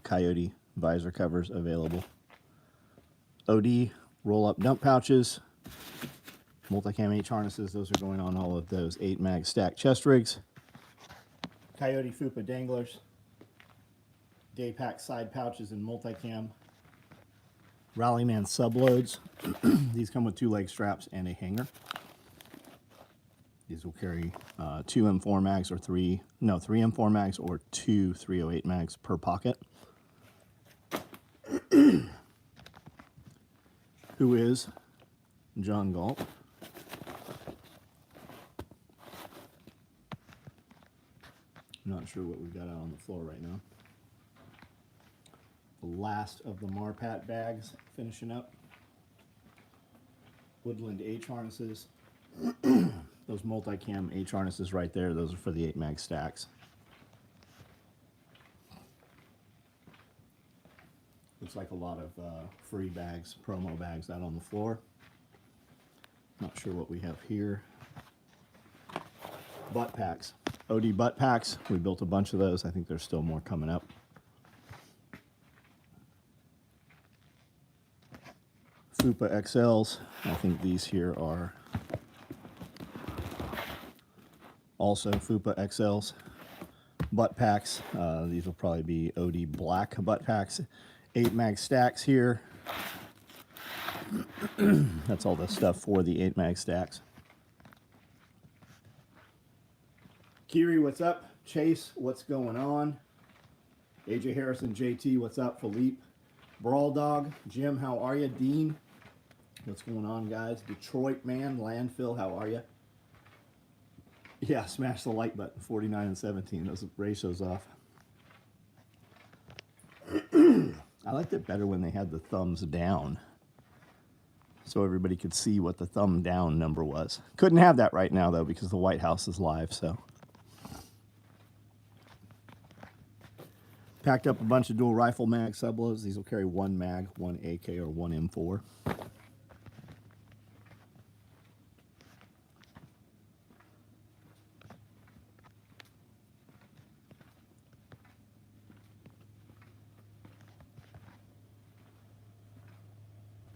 Coyote visor covers available. OD roll-up dump pouches, multicam H harnesses. Those are going on all of those 8-mag stack chest rigs. Coyote Fupa danglers, day pack side pouches and multicam. Rallyman subloads. These come with 2 leg straps and a hanger. These will carry 2 M4 mags or 3 M4 mags or 2 308 mags per pocket. Who is John Galt? I'm not sure what we've got out on the floor right now. The last of the Marpat bags finishing up. Woodland H harnesses. Those multicam H harnesses right there, those are for the 8-mag stacks. Looks like a lot of free bags, promo bags out on the floor. Not sure what we have here. Butt packs. OD butt packs. We built a bunch of those. I think there's still more coming up. Fupa XLs. I think these here are also Fupa XLs. Butt packs. These will probably be OD black butt packs. 8-mag stacks here. That's all the stuff for the 8-mag stacks. Kiri, what's up? Chase, what's going on? AJ Harrison, JT, what's up? Philippe, Brawl Dog, Jim, how are you? Dean, what's going on, guys? Detroit Man, Landfill, how are you? Yeah, smash the like button. 49 and 17. Those ratios off. I liked it better when they had the thumbs down, so everybody could see what the thumb down number was. Couldn't have that right now, though, because the White House is live, so. Packed up a bunch of dual rifle mag subloads. These will carry 1 mag, 1 AK, or 1 M4.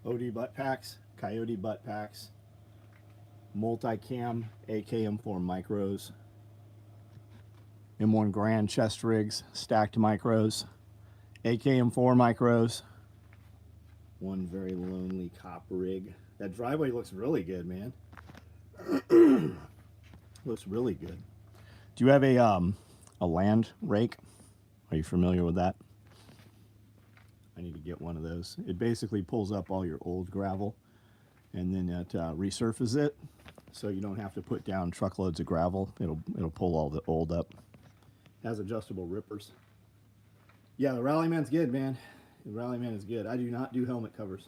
OD butt packs, Coyote butt packs, multicam AK-M4 micros, M1 Grand chest rigs, stacked micros, AK-M4 micros, one very lonely cop rig. That driveway looks really good, man. Looks really good. Do you have a land rake? Are you familiar with that? I need to get one of those. It basically pulls up all your old gravel and then it resurfaces it, so you don't have to put down truckloads of gravel. It'll pull all the old up. Has adjustable rippers. Yeah, the Rallyman's good, man. The Rallyman is good. I do not do helmet covers.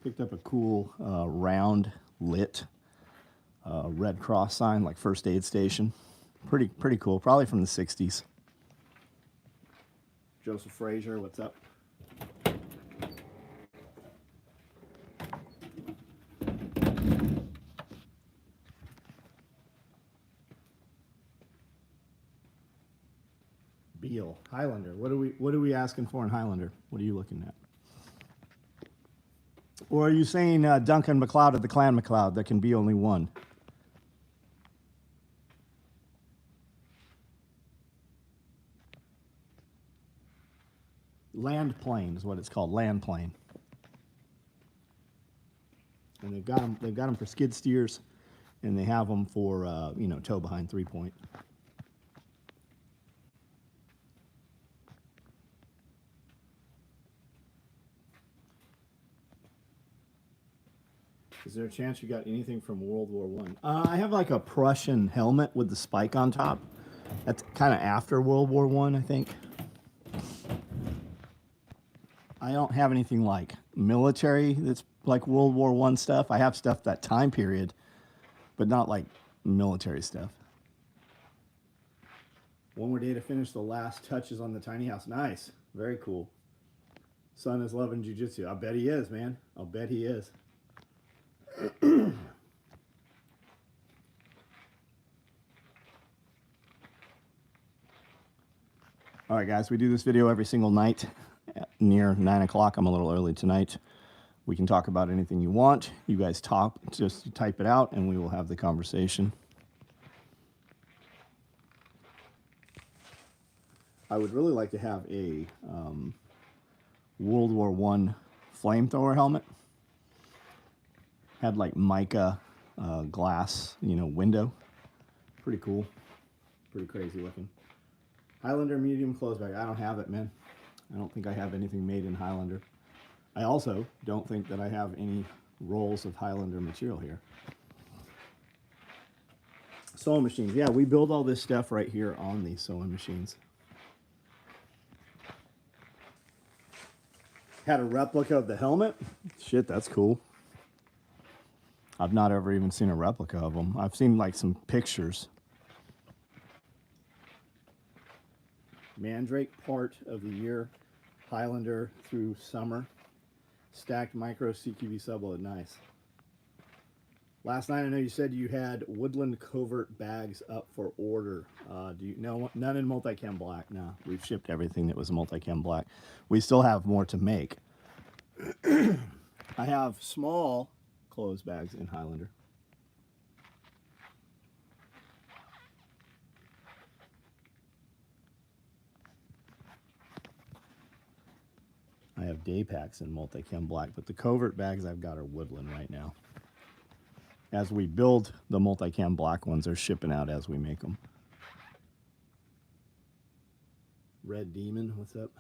Picked up a cool round lit Red Cross sign, like first aid station. Pretty cool. Probably from the 60s. Joseph Frazier, what's up? Beal, Highlander. What are we asking for in Highlander? What are you looking at? Or are you saying Duncan MacLeod of the Clan MacLeod? There can be only one. Land plane is what it's called. Land plane. And they've got them for skid steers, and they have them for tow behind 3-point. Is there a chance you got anything from World War I? I have like a Prussian helmet with the spike on top. That's kind of after World War I think. I don't have anything like military that's like World War I stuff. I have stuff that time period, but not like military stuff. One more day to finish the last touches on the tiny house. Nice. Very cool. Son is loving jiu-jitsu. I bet he is, man. I'll bet he is. All right, guys, we do this video every single night near 9 o'clock. I'm a little early tonight. We can talk about anything you want. You guys talk, just type it out, and we will have the conversation. I would really like to have a World War I flamethrower helmet. Had like mica glass, you know, window. Pretty cool. Pretty crazy looking. Highlander medium clothes bag. I don't have it, man. I don't think I have anything made in Highlander. I also don't think that I have any rolls of Highlander material here. Sewing machines. Yeah, we build all this stuff right here on these sewing machines. Had a replica of the helmet. Shit, that's cool. I've not ever even seen a replica of them. I've seen like some pictures. Mandrake part of the year. Highlander through summer. Stacked micro CQB subload. Nice. Last night I know you said you had Woodland Covert bags up for order. Do you know? None in multicam black. No, we've shipped everything that was multicam black. We still have more to make. I have small clothes bags in Highlander. I have day packs in multicam black, but the covert bags I've got are Woodland right now. As we build the multicam black ones, they're shipping out as we make them. Red Demon, what's up?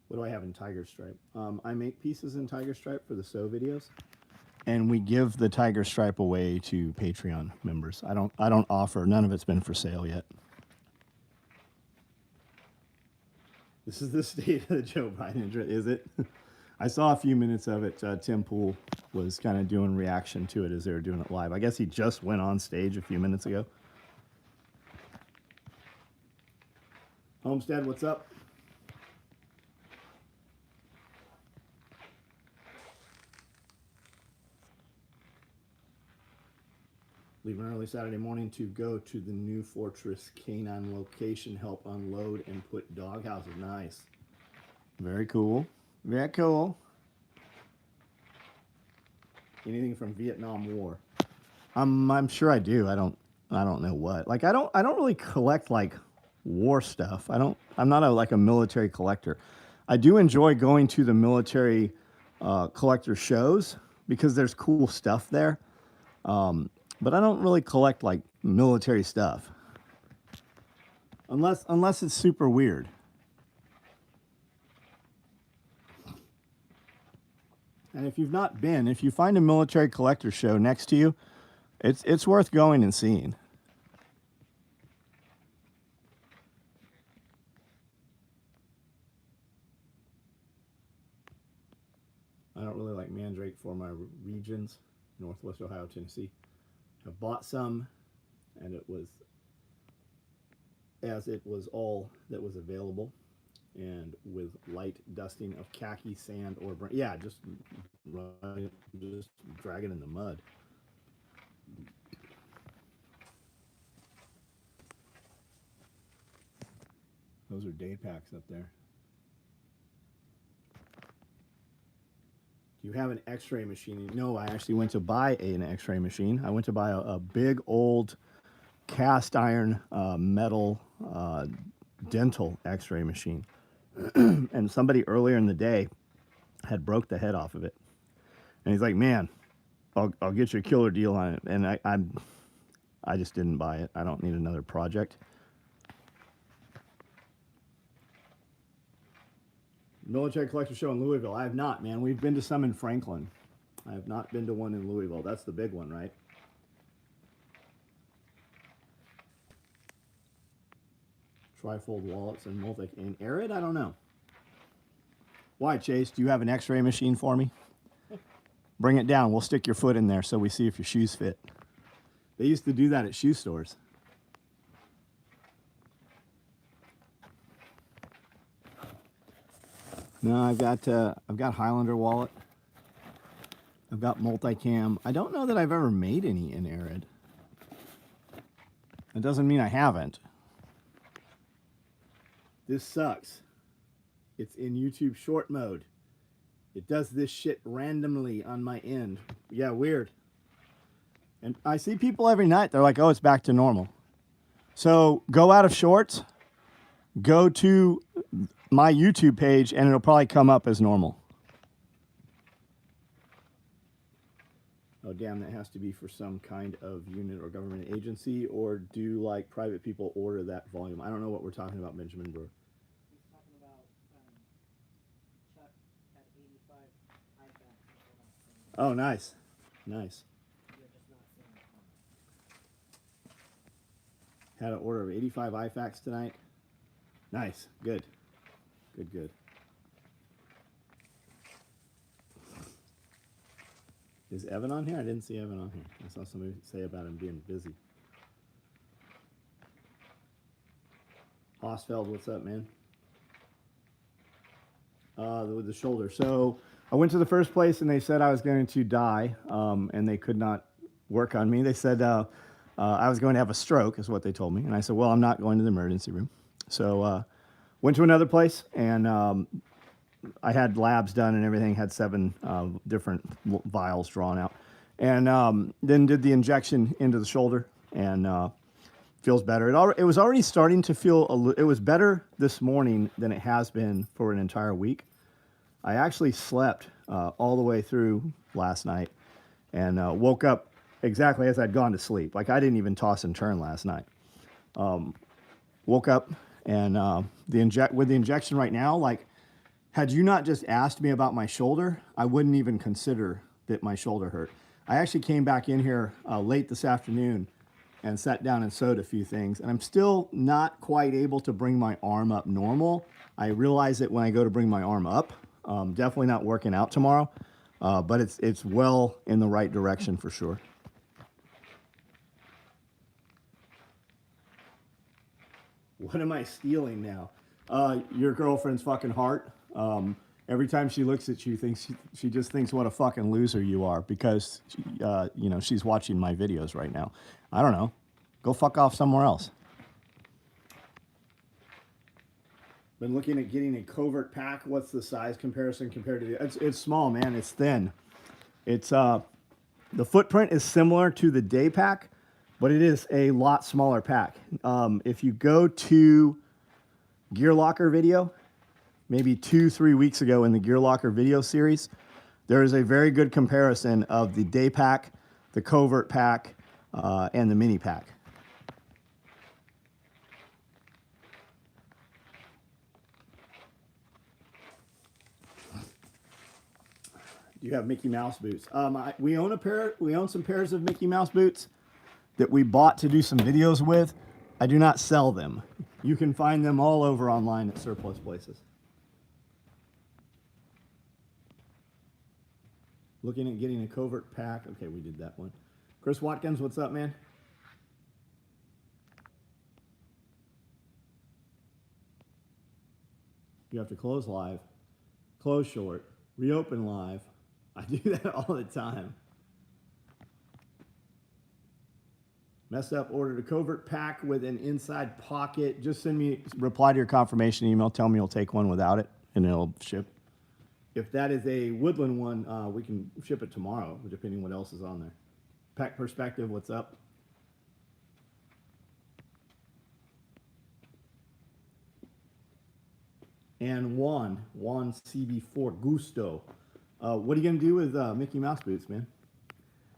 What do I have in Tiger Stripe? I make pieces in Tiger Stripe for the SOE videos, and we give the Tiger Stripe away to Patreon members. I don't offer. None of it's been for sale yet. This is the state of the Joe Biden, is it? I saw a few minutes of it. Tim Pool was kind of doing reaction to it as they were doing it live. I guess he just went on stage a few minutes ago. Homestead, what's up? Leaving early Saturday morning to go to the new Fortress Canine location, help unload and put dog houses. Nice. Very cool. Very cool. Anything from Vietnam War? I'm sure I do. I don't know what. Like I don't really collect like war stuff. I'm not like a military collector. I do enjoy going to the military collector shows because there's cool stuff there. But I don't really collect like military stuff. Unless it's super weird. And if you've not been, if you find a military collector show next to you, it's worth going and seeing. I don't really like Mandrake for my regions, Northwest Ohio, Tennessee. I bought some, and it was as it was all that was available, and with light dusting of khaki, sand, or yeah, just drag it in the mud. Those are day packs up there. Do you have an x-ray machine? No, I actually went to buy an x-ray machine. I went to buy a big old cast iron metal dental x-ray machine. And somebody earlier in the day had broke the head off of it. And he's like, man, I'll get you a killer deal on it. And I just didn't buy it. I don't need another project. Military Collector Show in Louisville. I have not, man. We've been to some in Franklin. I have not been to one in Louisville. That's the big one, right? Trifold wallets and in arid? I don't know. Why, Chase? Do you have an x-ray machine for me? Bring it down. We'll stick your foot in there so we see if your shoes fit. They used to do that at shoe stores. No, I've got Highlander wallet. I've got multicam. I don't know that I've ever made any in arid. That doesn't mean I haven't. This sucks. It's in YouTube short mode. It does this shit randomly on my end. Yeah, weird. And I see people every night. They're like, oh, it's back to normal. So go out of shorts, go to my YouTube page, and it'll probably come up as normal. Oh, damn, that has to be for some kind of unit or government agency, or do like private people order that volume? I don't know what we're talking about, Benjamin Brewer. He's talking about Chuck at 85 iPads. Oh, nice. Nice. You're just not seeing it. Had an order of 85 IFACs tonight. Nice. Good. Good, good. Is Evan on here? I didn't see Evan on here. I saw somebody say about him being busy. Hosfeld, what's up, man? With the shoulder. So I went to the first place and they said I was going to die, and they could not work on me. They said I was going to have a stroke, is what they told me. And I said, well, I'm not going to the emergency room. So went to another place, and I had labs done and everything, had 7 different vials drawn out. And then did the injection into the shoulder, and feels better. It was already starting to feel, it was better this morning than it has been for an entire week. I actually slept all the way through last night and woke up exactly as I'd gone to sleep. Like, I didn't even toss and turn last night. Woke up, and with the injection right now, like, had you not just asked me about my shoulder, I wouldn't even consider that my shoulder hurt. I actually came back in here late this afternoon and sat down and sewed a few things, and I'm still not quite able to bring my arm up normal. I realize it when I go to bring my arm up. Definitely not working out tomorrow, but it's well in the right direction for sure. What am I stealing now? Your girlfriend's fucking heart. Every time she looks at you, she just thinks what a fucking loser you are because she's watching my videos right now. I don't know. Go fuck off somewhere else. Been looking at getting a covert pack. What's the size comparison compared to the? It's small, man. It's thin. It's the footprint is similar to the day pack, but it is a lot smaller pack. If you go to Gear Locker video, maybe 2-3 weeks ago in the Gear Locker video series, there is a very good comparison of the day pack, the covert pack, and the mini pack. Do you have Mickey Mouse boots? We own a pair. We own some pairs of Mickey Mouse boots that we bought to do some videos with. I do not sell them. You can find them all over online at surplus places. Looking at getting a covert pack. Okay, we did that one. Chris Watkins, what's up, man? You have to close live, close short, reopen live. I do that all the time. Messed up, ordered a covert pack with an inside pocket. Just send me, reply to your confirmation email. Tell me you'll take one without it, and it'll ship. If that is a woodland one, we can ship it tomorrow, depending what else is on there. Pack Perspective, what's up? And Juan CB4 Gusto. What are you going to do with Mickey Mouse boots, man?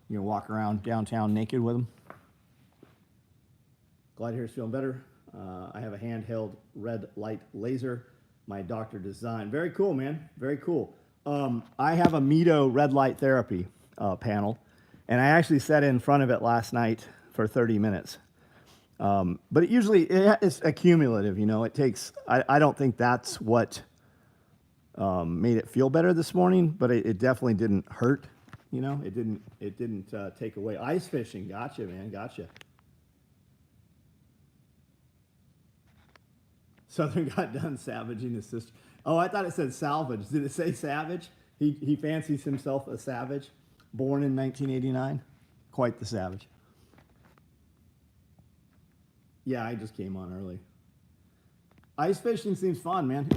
You going to walk around downtown naked with them? Glide hair's feeling better. I have a handheld red light laser. my doctor designed. Very cool, man. Very cool. I have a Mito red light therapy panel, and I actually sat in front of it last night for 30 minutes. But it's accumulative, you know. It takes. I don't think that's what made it feel better this morning, but it definitely didn't hurt. You know, it didn't take away. Ice fishing, gotcha, man, gotcha. Southern got done savaging his sister. Oh, I thought it said salvage. Did it say savage? He fancies himself a savage, born in 1989. Quite the savage. Yeah, I just came on early. Ice fishing seems fun, man.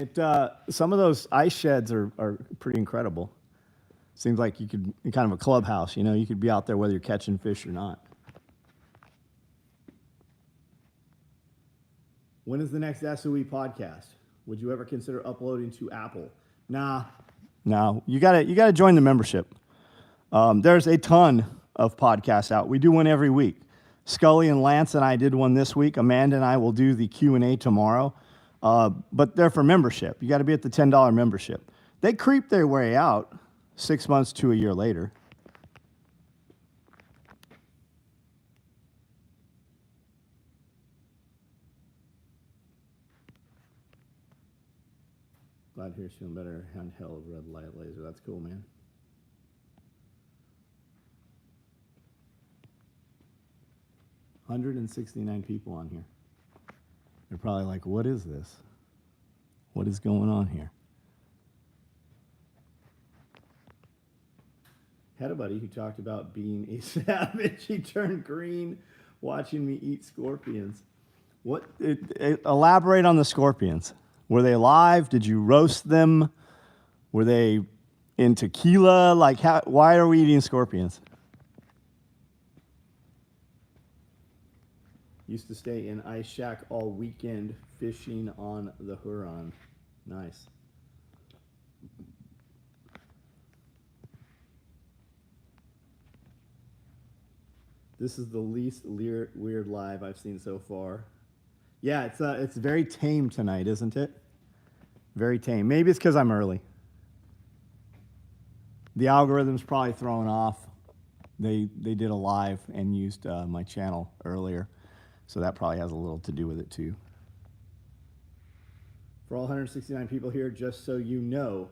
Some of those ice sheds are pretty incredible. Seems like you could, kind of a clubhouse, you know, you could be out there whether you're catching fish or not. When is the next SOE podcast? Would you ever consider uploading to Apple? Nah. No, you gotta join the membership. There's a ton of podcasts out. We do one every week. Scully and Lance and I did one this week. Amanda and I will do the Q&A tomorrow. But they're for membership. You got to be at the $10 membership. They creep their way out 6 months to a year later. Glad to hear you're feeling better. Handheld red light laser. That's cool, man. $169 people on here. They're probably like, what is this? What is going on here? Had a buddy who talked about being a savage. He turned green watching me eat scorpions. Elaborate on the scorpions. Were they alive? Did you roast them? Were they in tequila? Like, why are we eating scorpions? Used to stay in Ice Shack all weekend fishing on the Huron. Nice. This is the least weird live I've seen so far. Yeah, it's very tame tonight, isn't it? Very tame. Maybe it's because I'm early. The algorithm's probably thrown off. They did a live and used my channel earlier, so that probably has a little to do with it too. For all 169 people here, just so you know,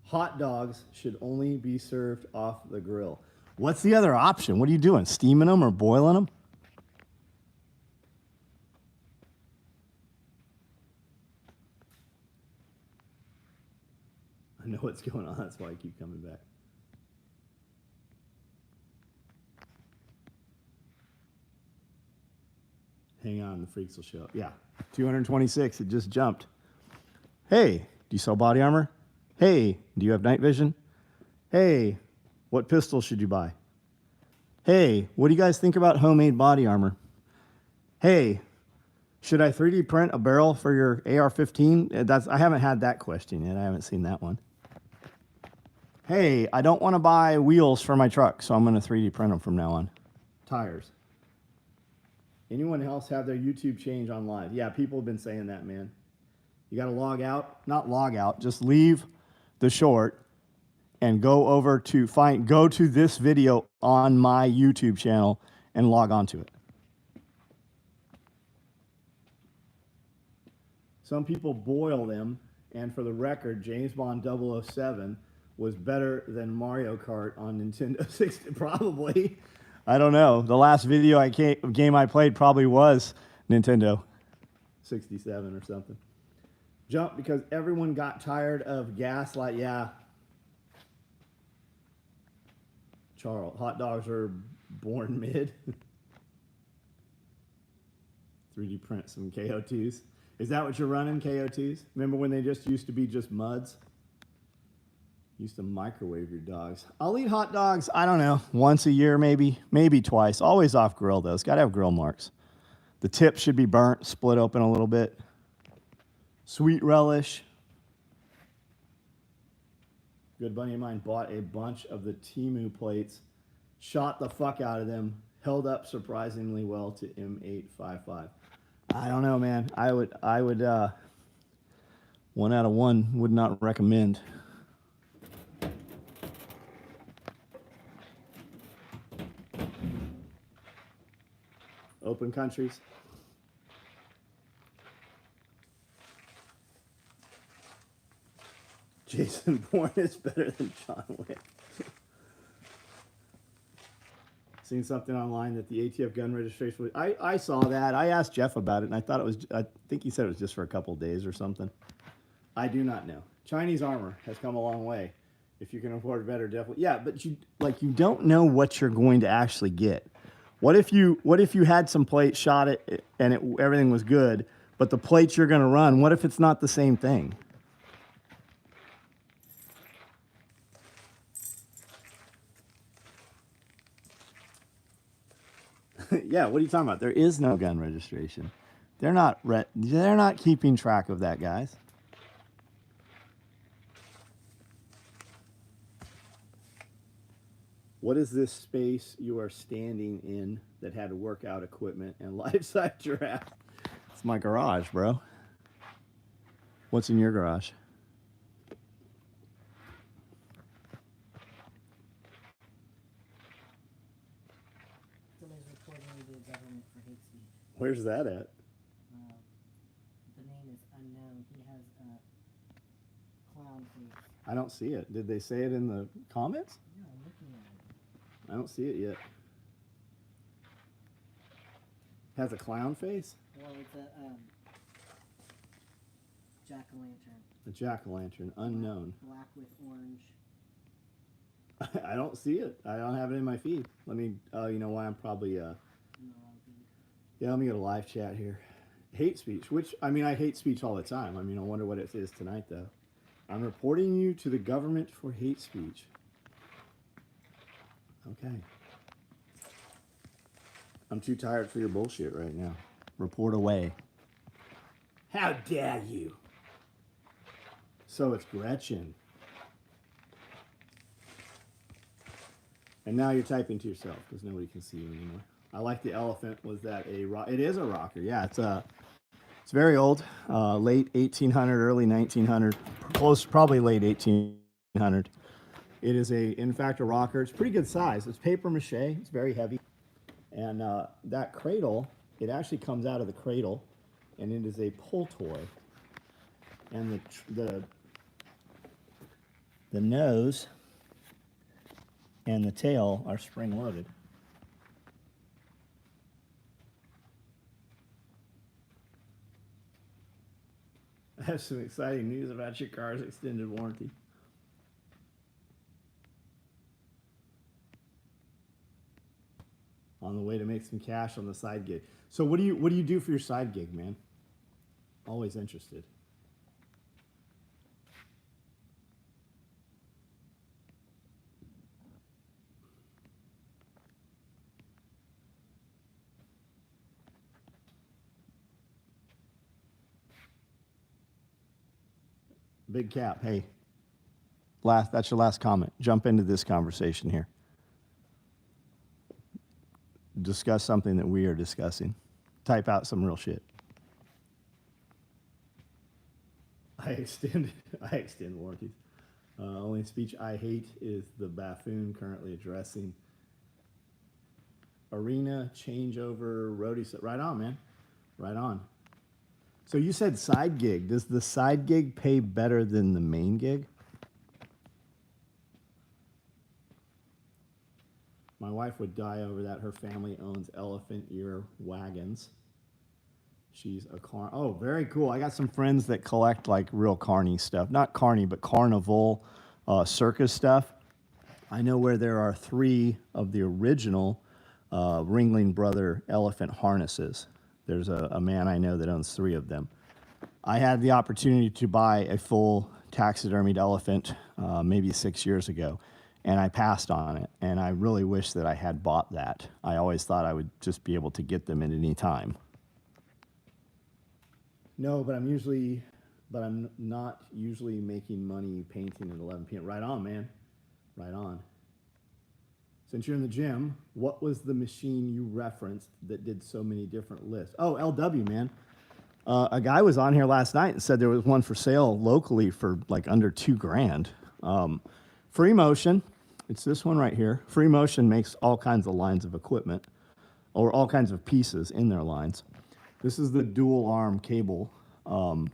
hot dogs should only be served off the grill. What's the other option? What are you doing? Steaming them or boiling them? I know what's going on. That's why I keep coming back. Hang on, the freaks will show up. Yeah, 226. It just jumped. Hey, do you sell body armor? Hey, do you have night vision? Hey, what pistol should you buy? Hey, what do you guys think about homemade body armor? Hey, should I 3D print a barrel for your AR-15? I haven't had that question yet. I haven't seen that one. Hey, I don't want to buy wheels for my truck, so I'm going to 3D print them from now on. Tires. Anyone else have their YouTube change on live? Yeah, people have been saying that, man. You got to log out. Not log out. Just leave the short and go to this video on my YouTube channel and log on to it. Some people boil them, and for the record, James Bond 007 was better than Mario Kart on Nintendo 60. Probably. I don't know. The last game I played probably was Nintendo 67 or something. Jump because everyone got tired of gaslight. Yeah. Charles, hot dogs are born mid. 3D print some KO2s. Is that what you're running, KO2s? Remember when they just used to be just muds? Used to microwave your dogs. I'll eat hot dogs, I don't know, once a year maybe twice. Always off grill though. It's got to have grill marks. The tip should be burnt, split open a little bit. Sweet relish. Good buddy of mine bought a bunch of the Temu plates, shot the fuck out of them, held up surprisingly well to M855. I don't know, man. I would 1 out of 1 would not recommend. Open countries. Jason Bourne is better than John Wick. Seen something online that the ATF gun registration was, I saw that. I asked Jeff about it, and I thought it was, I think he said it was just for a couple of days or something. I do not know. Chinese armor has come a long way. If you can afford better, definitely. Yeah, but you don't know what you're going to actually get. What if you had some plates, shot it, and everything was good, but the plates you're going to run, what if it's not the same thing? Yeah, what are you talking about? There is no gun registration. They're not keeping track of that, guys. What is this space you are standing in that had workout equipment and life-size giraffe? It's my garage, bro. What's in your garage? Somebody's reporting me to the government for hate speech. Where's that at? The name is unknown. He has a clown face. I don't see it. Did they say it in the comments? Yeah, I'm looking at it. I don't see it yet. Has a clown face? Well, it's a jack-o'-lantern. A jack-o'-lantern, unknown. Black with orange. I don't see it. I don't have it in my feed. Let me, you know why? I'm probably, In the wrong feed. yeah, let me go to live chat here. Hate speech, which, I mean, I hate speech all the time. I mean, I wonder what it is tonight, though. I'm reporting you to the government for hate speech. Okay. I'm too tired for your bullshit right now. Report away. How dare you? So it's Gretchen. And now you're typing to yourself because nobody can see you anymore. I like the elephant. Was that a rock? It is a rocker. Yeah, it's very old. Late 1800, early 1900, close, probably late 1800. It is in fact, a rocker. It's pretty good size. It's paper mache. It's very heavy. And that cradle, it actually comes out of the cradle, and it is a pull toy. And the nose and the tail are spring loaded. I have some exciting news about your car's extended warranty. On the way to make some cash on the side gig. So what do you do for your side gig, man? Always interested. Big Cap, hey. That's your last comment. Jump into this conversation here. Discuss something that we are discussing. Type out some real shit. I extend warranties. Only speech I hate is the buffoon currently addressing arena changeover roadie. Right on, man. Right on. So you said side gig. Does the side gig pay better than the main gig? My wife would die over that. Her family owns elephant ear wagons. She's a oh, very cool. I got some friends that collect like real carny stuff. Not carny, but carnival circus stuff. I know where there are 3 of the original Ringling Brother elephant harnesses. There's a man I know that owns 3 of them. I had the opportunity to buy a full taxidermied elephant maybe 6 years ago, and I passed on it, and I really wish that I had bought that. I always thought I would just be able to get them at any time. No, but I'm not usually making money painting at 11 p.m. Right on, man. Right on. Since you're in the gym, what was the machine you referenced that did so many different lifts? Oh, LW, man. A guy was on here last night and said there was one for sale locally for like under $2,000. Free Motion, it's this one right here. Free Motion makes all kinds of lines of equipment or all kinds of pieces in their lines. This is the dual arm cable, and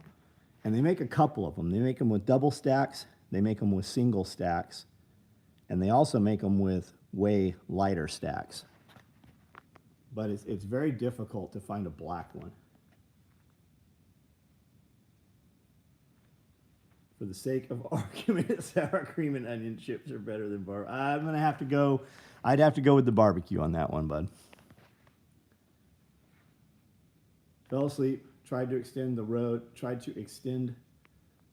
they make a couple of them. They make them with double stacks, they make them with single stacks, and they also make them with way lighter stacks. But it's very difficult to find a black one. For the sake of argument, sour cream and onion chips are better than barbecue. I'm gonna have to go. I'd have to go with the barbecue on that one, bud. Fell asleep. Tried to extend the road. Tried to extend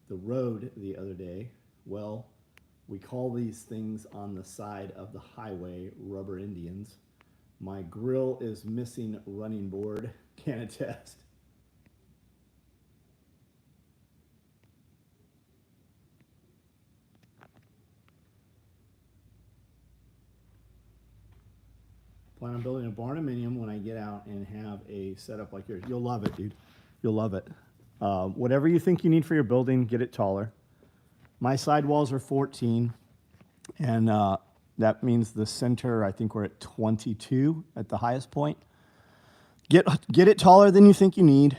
the road the other day. Well, we call these things on the side of the highway rubber Indians. My grill is missing running board. Can attest. Plan on building a barnuminium when I get out and have a setup like yours. You'll love it, dude. You'll love it. Whatever you think you need for your building, get it taller. My sidewalls are 14, and that means the center, I think we're at 22 at the highest point. Get it taller than you think you need.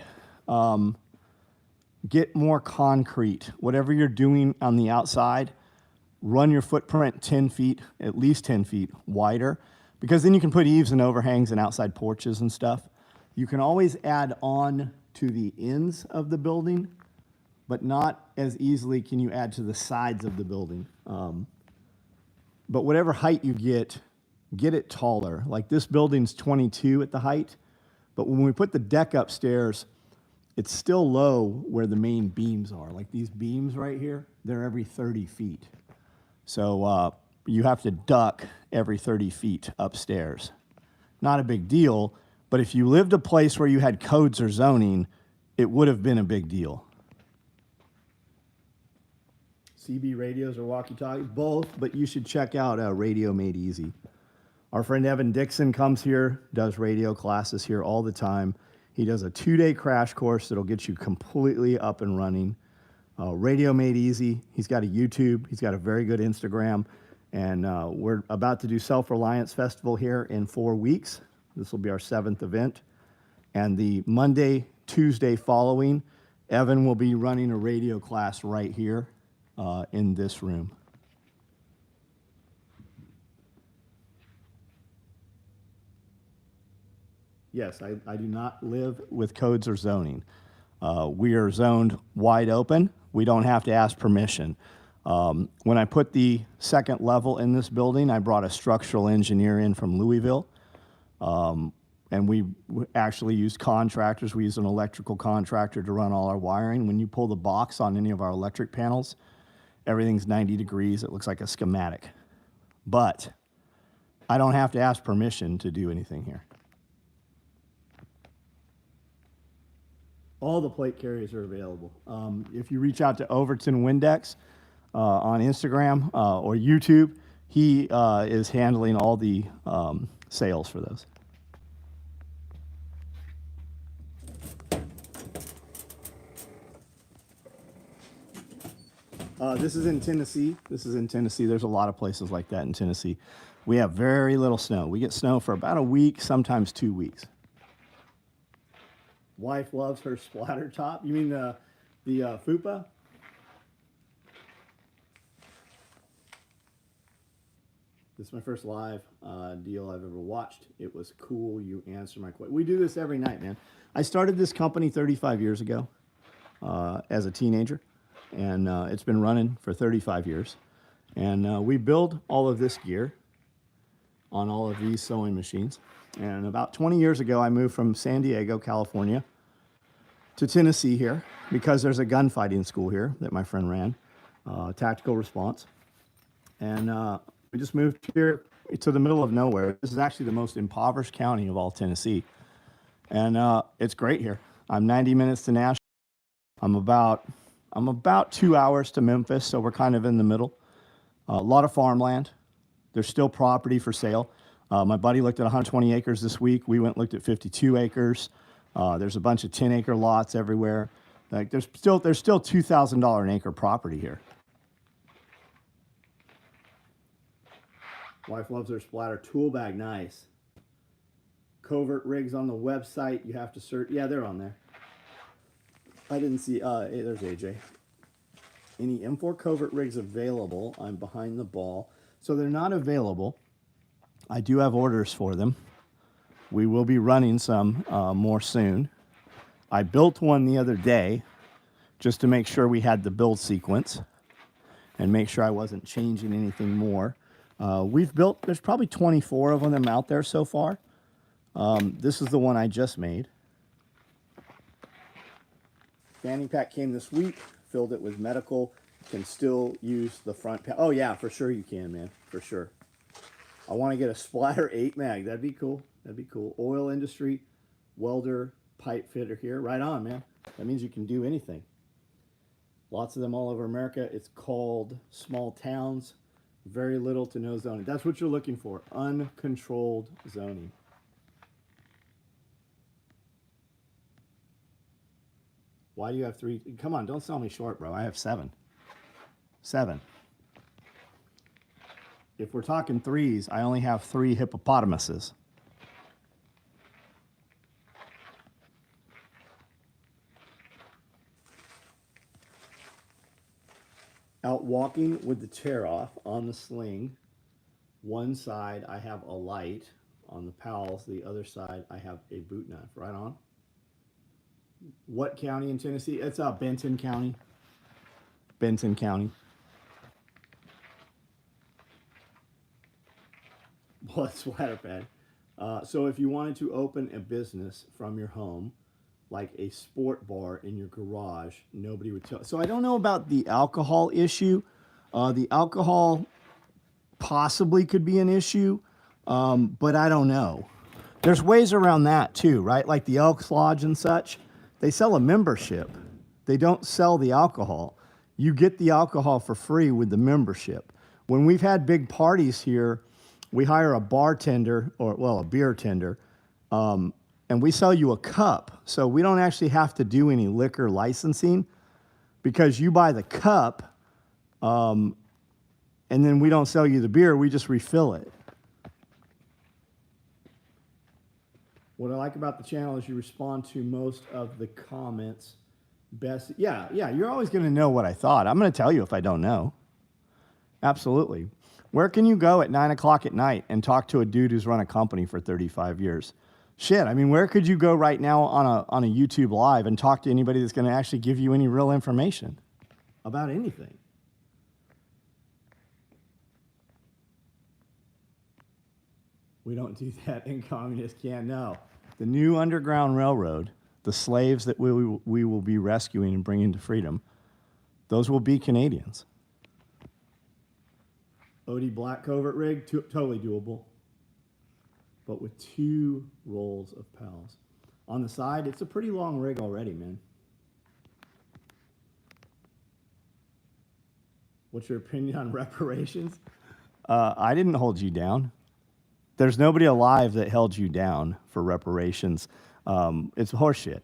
Get more concrete. Whatever you're doing on the outside, run your footprint 10 feet, at least 10 feet wider, because then you can put eaves and overhangs and outside porches and stuff. You can always add on to the ends of the building, but not as easily can you add to the sides of the building. But whatever height you get it taller. Like this building's 22 at the height, but when we put the deck upstairs, it's still low where the main beams are. Like these beams right here, they're every 30 feet. So you have to duck every 30 feet upstairs. Not a big deal, but if you lived a place where you had codes or zoning, it would have been a big deal. CB radios or walkie-talkies, both, but you should check out Radio Made Easy. Our friend Evan Dixon comes here, does radio classes here all the time. He does a 2-day crash course that'll get you completely up and running. Radio Made Easy, he's got a YouTube, he's got a very good Instagram, and we're about to do Self-Reliance Festival here in 4 weeks. This will be our 7th event. And the Monday, Tuesday following, Evan will be running a radio class right here in this room. Yes, I do not live with codes or zoning. We are zoned wide open. We don't have to ask permission. When I put the second level in this building, I brought a structural engineer in from Louisville. And we actually used contractors. We used an electrical contractor to run all our wiring. When you pull the box on any of our electric panels, everything's 90 degrees. It looks like a schematic. But I don't have to ask permission to do anything here. All the plate carriers are available. If you reach out to Overton Windex on Instagram or YouTube, he is handling all the sales for those. This is in Tennessee. There's a lot of places like that in Tennessee. We have very little snow. We get snow for about a week, sometimes 2 weeks. Wife loves her splatter top. You mean the fupa? This is my first live deal I've ever watched. It was cool. You answer my question. We do this every night, man. I started this company 35 years ago as a teenager, and it's been running for 35 years. And we build all of this gear on all of these sewing machines. And about 20 years ago, I moved from San Diego, California, to Tennessee here because there's a gunfighting school here that my friend ran, tactical response. And we just moved here to the middle of nowhere. This is actually the most impoverished county of all Tennessee. And it's great here. I'm 90 minutes to Nashville. I'm about 2 hours to Memphis, so we're kind of in the middle. A lot of farmland. There's still property for sale. My buddy looked at 120 acres this week. We went and looked at 52 acres. There's a bunch of 10-acre lots everywhere. Like there's still $2,000 an acre property here. Wife loves her splatter tool bag. Nice. Covert rigs on the website. You have to search. Yeah, they're on there. I didn't see. Hey, there's AJ. Any M4 covert rigs available? I'm behind the ball. So they're not available. I do have orders for them. We will be running some more soon. I built one the other day just to make sure we had the build sequence and make sure I wasn't changing anything more. There's probably 24 of them out there so far. This is the one I just made. Fanning pack came this week, filled it with medical, can still use the front pack. Oh yeah, for sure you can, man, for sure. I want to get a splatter 8 mag, that'd be cool, Oil industry, welder, pipe fitter here, right on, man. That means you can do anything. Lots of them all over America. It's called small towns. Very little to no zoning. That's what you're looking for. Uncontrolled zoning. Why do you have 3? Come on, don't sell me short, bro. I have 7. 7. If we're talking 3s, I only have 3 hippopotamuses. Out walking with the chair off on the sling. One side I have a light on the pals. The other side I have a boot knife. Right on. What county in Tennessee? It's Benton County. Benton County. Blood splatter pad. So if you wanted to open a business from your home, like a sport bar in your garage, nobody would tell. So I don't know about the alcohol issue. The alcohol possibly could be an issue, but I don't know. There's ways around that too, right? Like the Elks Lodge and such. They sell a membership. They don't sell the alcohol. You get the alcohol for free with the membership. When we've had big parties here, we hire a bartender, or well, a beer tender, and we sell you a cup. So we don't actually have to do any liquor licensing because you buy the cup, and then we don't sell you the beer, we just refill it. What I like about the channel is you respond to most of the comments best. Yeah, you're always going to know what I thought. I'm going to tell you if I don't know. Absolutely. Where can you go at 9 o'clock at night and talk to a dude who's run a company for 35 years? Shit, I mean, where could you go right now on a YouTube Live and talk to anybody that's going to actually give you any real information about anything? We don't do that in communist Canada. No. The new Underground Railroad, the slaves that we will be rescuing and bringing to freedom, those will be Canadians. OD black covert rig, totally doable. But with 2 rolls of pals. On the side, it's a pretty long rig already, man. What's your opinion on reparations? I didn't hold you down. There's nobody alive that held you down for reparations. It's horseshit.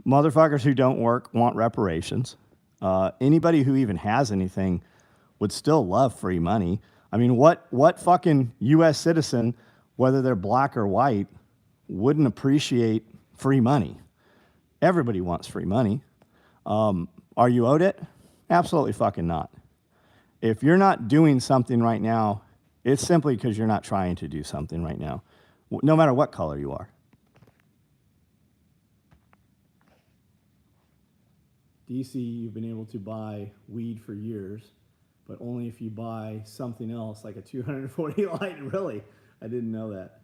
Motherfuckers who don't work want reparations. Anybody who even has anything would still love free money. I mean, what fucking U.S. citizen, whether they're black or white, wouldn't appreciate free money? Everybody wants free money. Are you owed it? Absolutely fucking not. If you're not doing something right now, it's simply because you're not trying to do something right now, no matter what color you are. DC, you've been able to buy weed for years, but only if you buy something else, like a 240 light. Really? I didn't know that.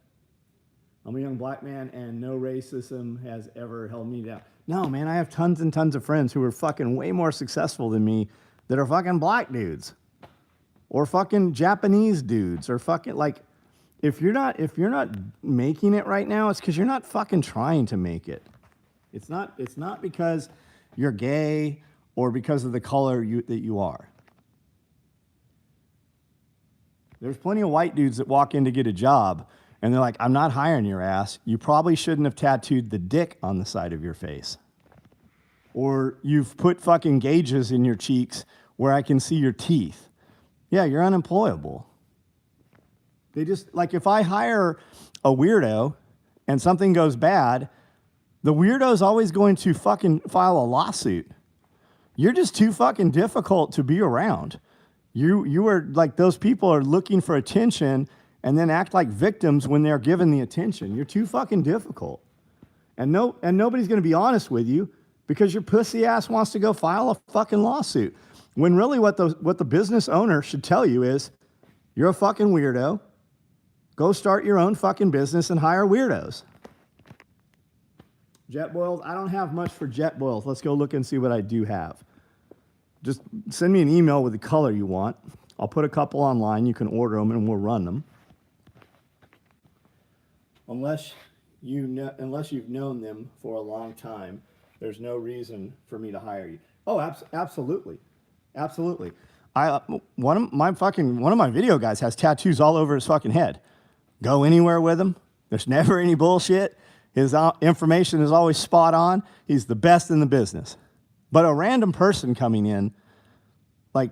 I'm a young black man, and no racism has ever held me down. No, man, I have tons and tons of friends who are fucking way more successful than me that are fucking black dudes. Or fucking Japanese dudes, or fucking, like, if you're not making it right now, it's because you're not fucking trying to make it. It's not because you're gay or because of the color that you are. There's plenty of white dudes that walk in to get a job, And they're like, I'm not hiring your ass. You probably shouldn't have tattooed the dick on the side of your face. Or you've put fucking gauges in your cheeks where I can see your teeth. Yeah, you're unemployable. They just, like, if I hire a weirdo and something goes bad, the weirdo's always going to fucking file a lawsuit. You're just too fucking difficult to be around. You are like, those people are looking for attention and then act like victims when they're given the attention. You're too fucking difficult. And nobody's going to be honest with you because your pussy ass wants to go file a fucking lawsuit. When really what the business owner should tell you is, you're a fucking weirdo. Go start your own fucking business and hire weirdos. Jet boils, I don't have much for jet boils. Let's go look and see what I do have. Just send me an email with the color you want. I'll put a couple online. You can order them and we'll run them. Unless you've known them for a long time, there's no reason for me to hire you. Oh, absolutely. Absolutely. One of my video guys has tattoos all over his fucking head. Go anywhere with him. There's never any bullshit. His information is always spot on. He's the best in the business. But a random person coming in, like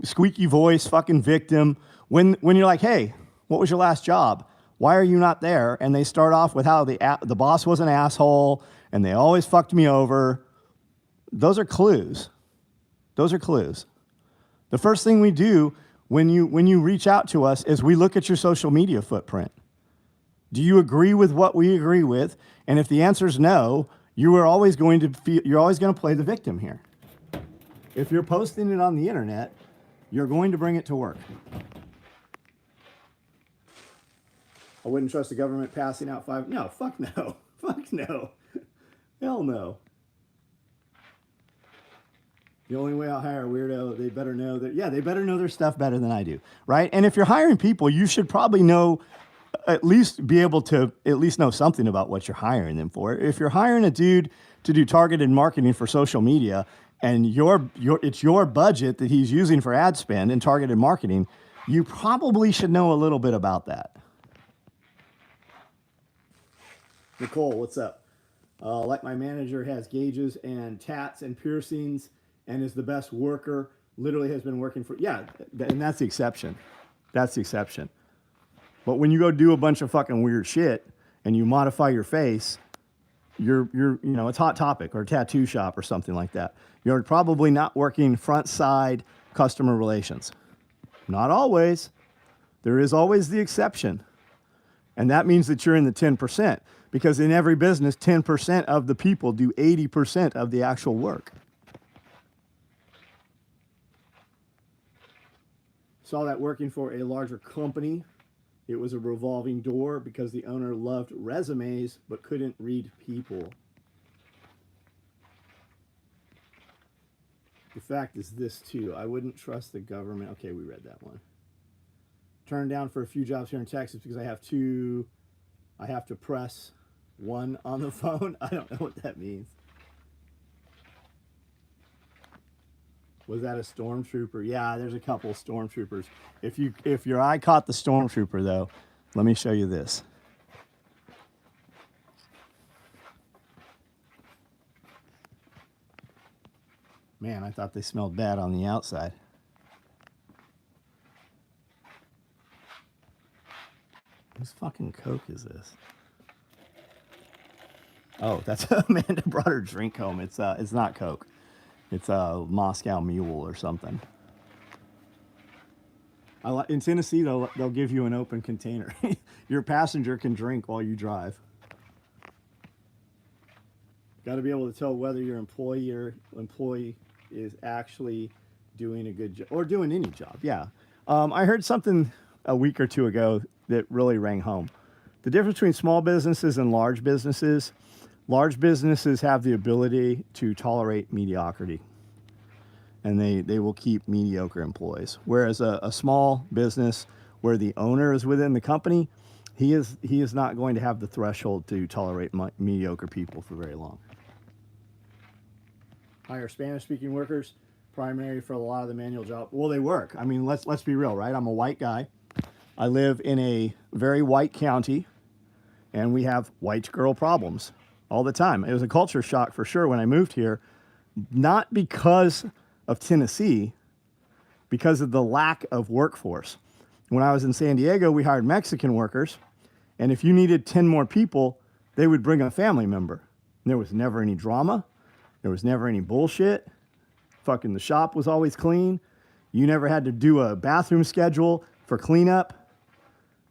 squeaky voice, fucking victim, when you're like, hey, what was your last job? Why are you not there? And they start off with how the boss was an asshole and they always fucked me over. Those are clues. Those are clues. The first thing we do when you reach out to us is we look at your social media footprint. Do you agree with what we agree with? And if the answer is no, you're always going to play the victim here. If you're posting it on the internet, you're going to bring it to work. I wouldn't trust the government passing out no, fuck no. Fuck no. Hell no. The only way I'll hire a weirdo, they better know their stuff better than I do, right? And if you're hiring people, you should probably be able to at least know something about what you're hiring them for. If you're hiring a dude to do targeted marketing for social media and it's your budget that he's using for ad spend and targeted marketing, you probably should know a little bit about that. Nicole, what's up? Like my manager has gauges and tats and piercings and is the best worker, literally has been working for, yeah, and that's the exception. That's the exception. But when you go do a bunch of fucking weird shit and you modify your face, it's Hot Topic or a tattoo shop or something like that. You're probably not working front side customer relations. Not always. There is always the exception. And that means that you're in the 10%. Because in every business, 10% of the people do 80% of the actual work. Saw that working for a larger company. It was a revolving door because the owner loved resumes but couldn't read people. The fact is this too. I wouldn't trust the government. Okay, we read that one. Turned down for a few jobs here in Texas because I have to press one on the phone. I don't know what that means. Was that a stormtrooper? Yeah, there's a couple of stormtroopers. If your eye caught the stormtrooper though, let me show you this. Man, I thought they smelled bad on the outside. Whose fucking Coke is this? Oh, that's Amanda brought her drink home. It's not Coke. It's a Moscow Mule or something. In Tennessee, they'll give you an open container. Your passenger can drink while you drive. Got to be able to tell whether your employee is actually doing a good job or doing any job. Yeah. I heard something a week or two ago that really rang home. The difference between small businesses and large businesses have the ability to tolerate mediocrity. And they will keep mediocre employees. Whereas a small business where the owner is within the company, he is not going to have the threshold to tolerate mediocre people for very long. Hire Spanish-speaking workers, primary for a lot of the manual job. Well, they work. I mean, let's be real, right? I'm a white guy. I live in a very white county, and we have white girl problems all the time. It was a culture shock for sure when I moved here, not because of Tennessee, because of the lack of workforce. When I was in San Diego, we hired Mexican workers, and if you needed 10 more people, they would bring a family member. And there was never any drama. There was never any bullshit. Fucking the shop was always clean. You never had to do a bathroom schedule for cleanup.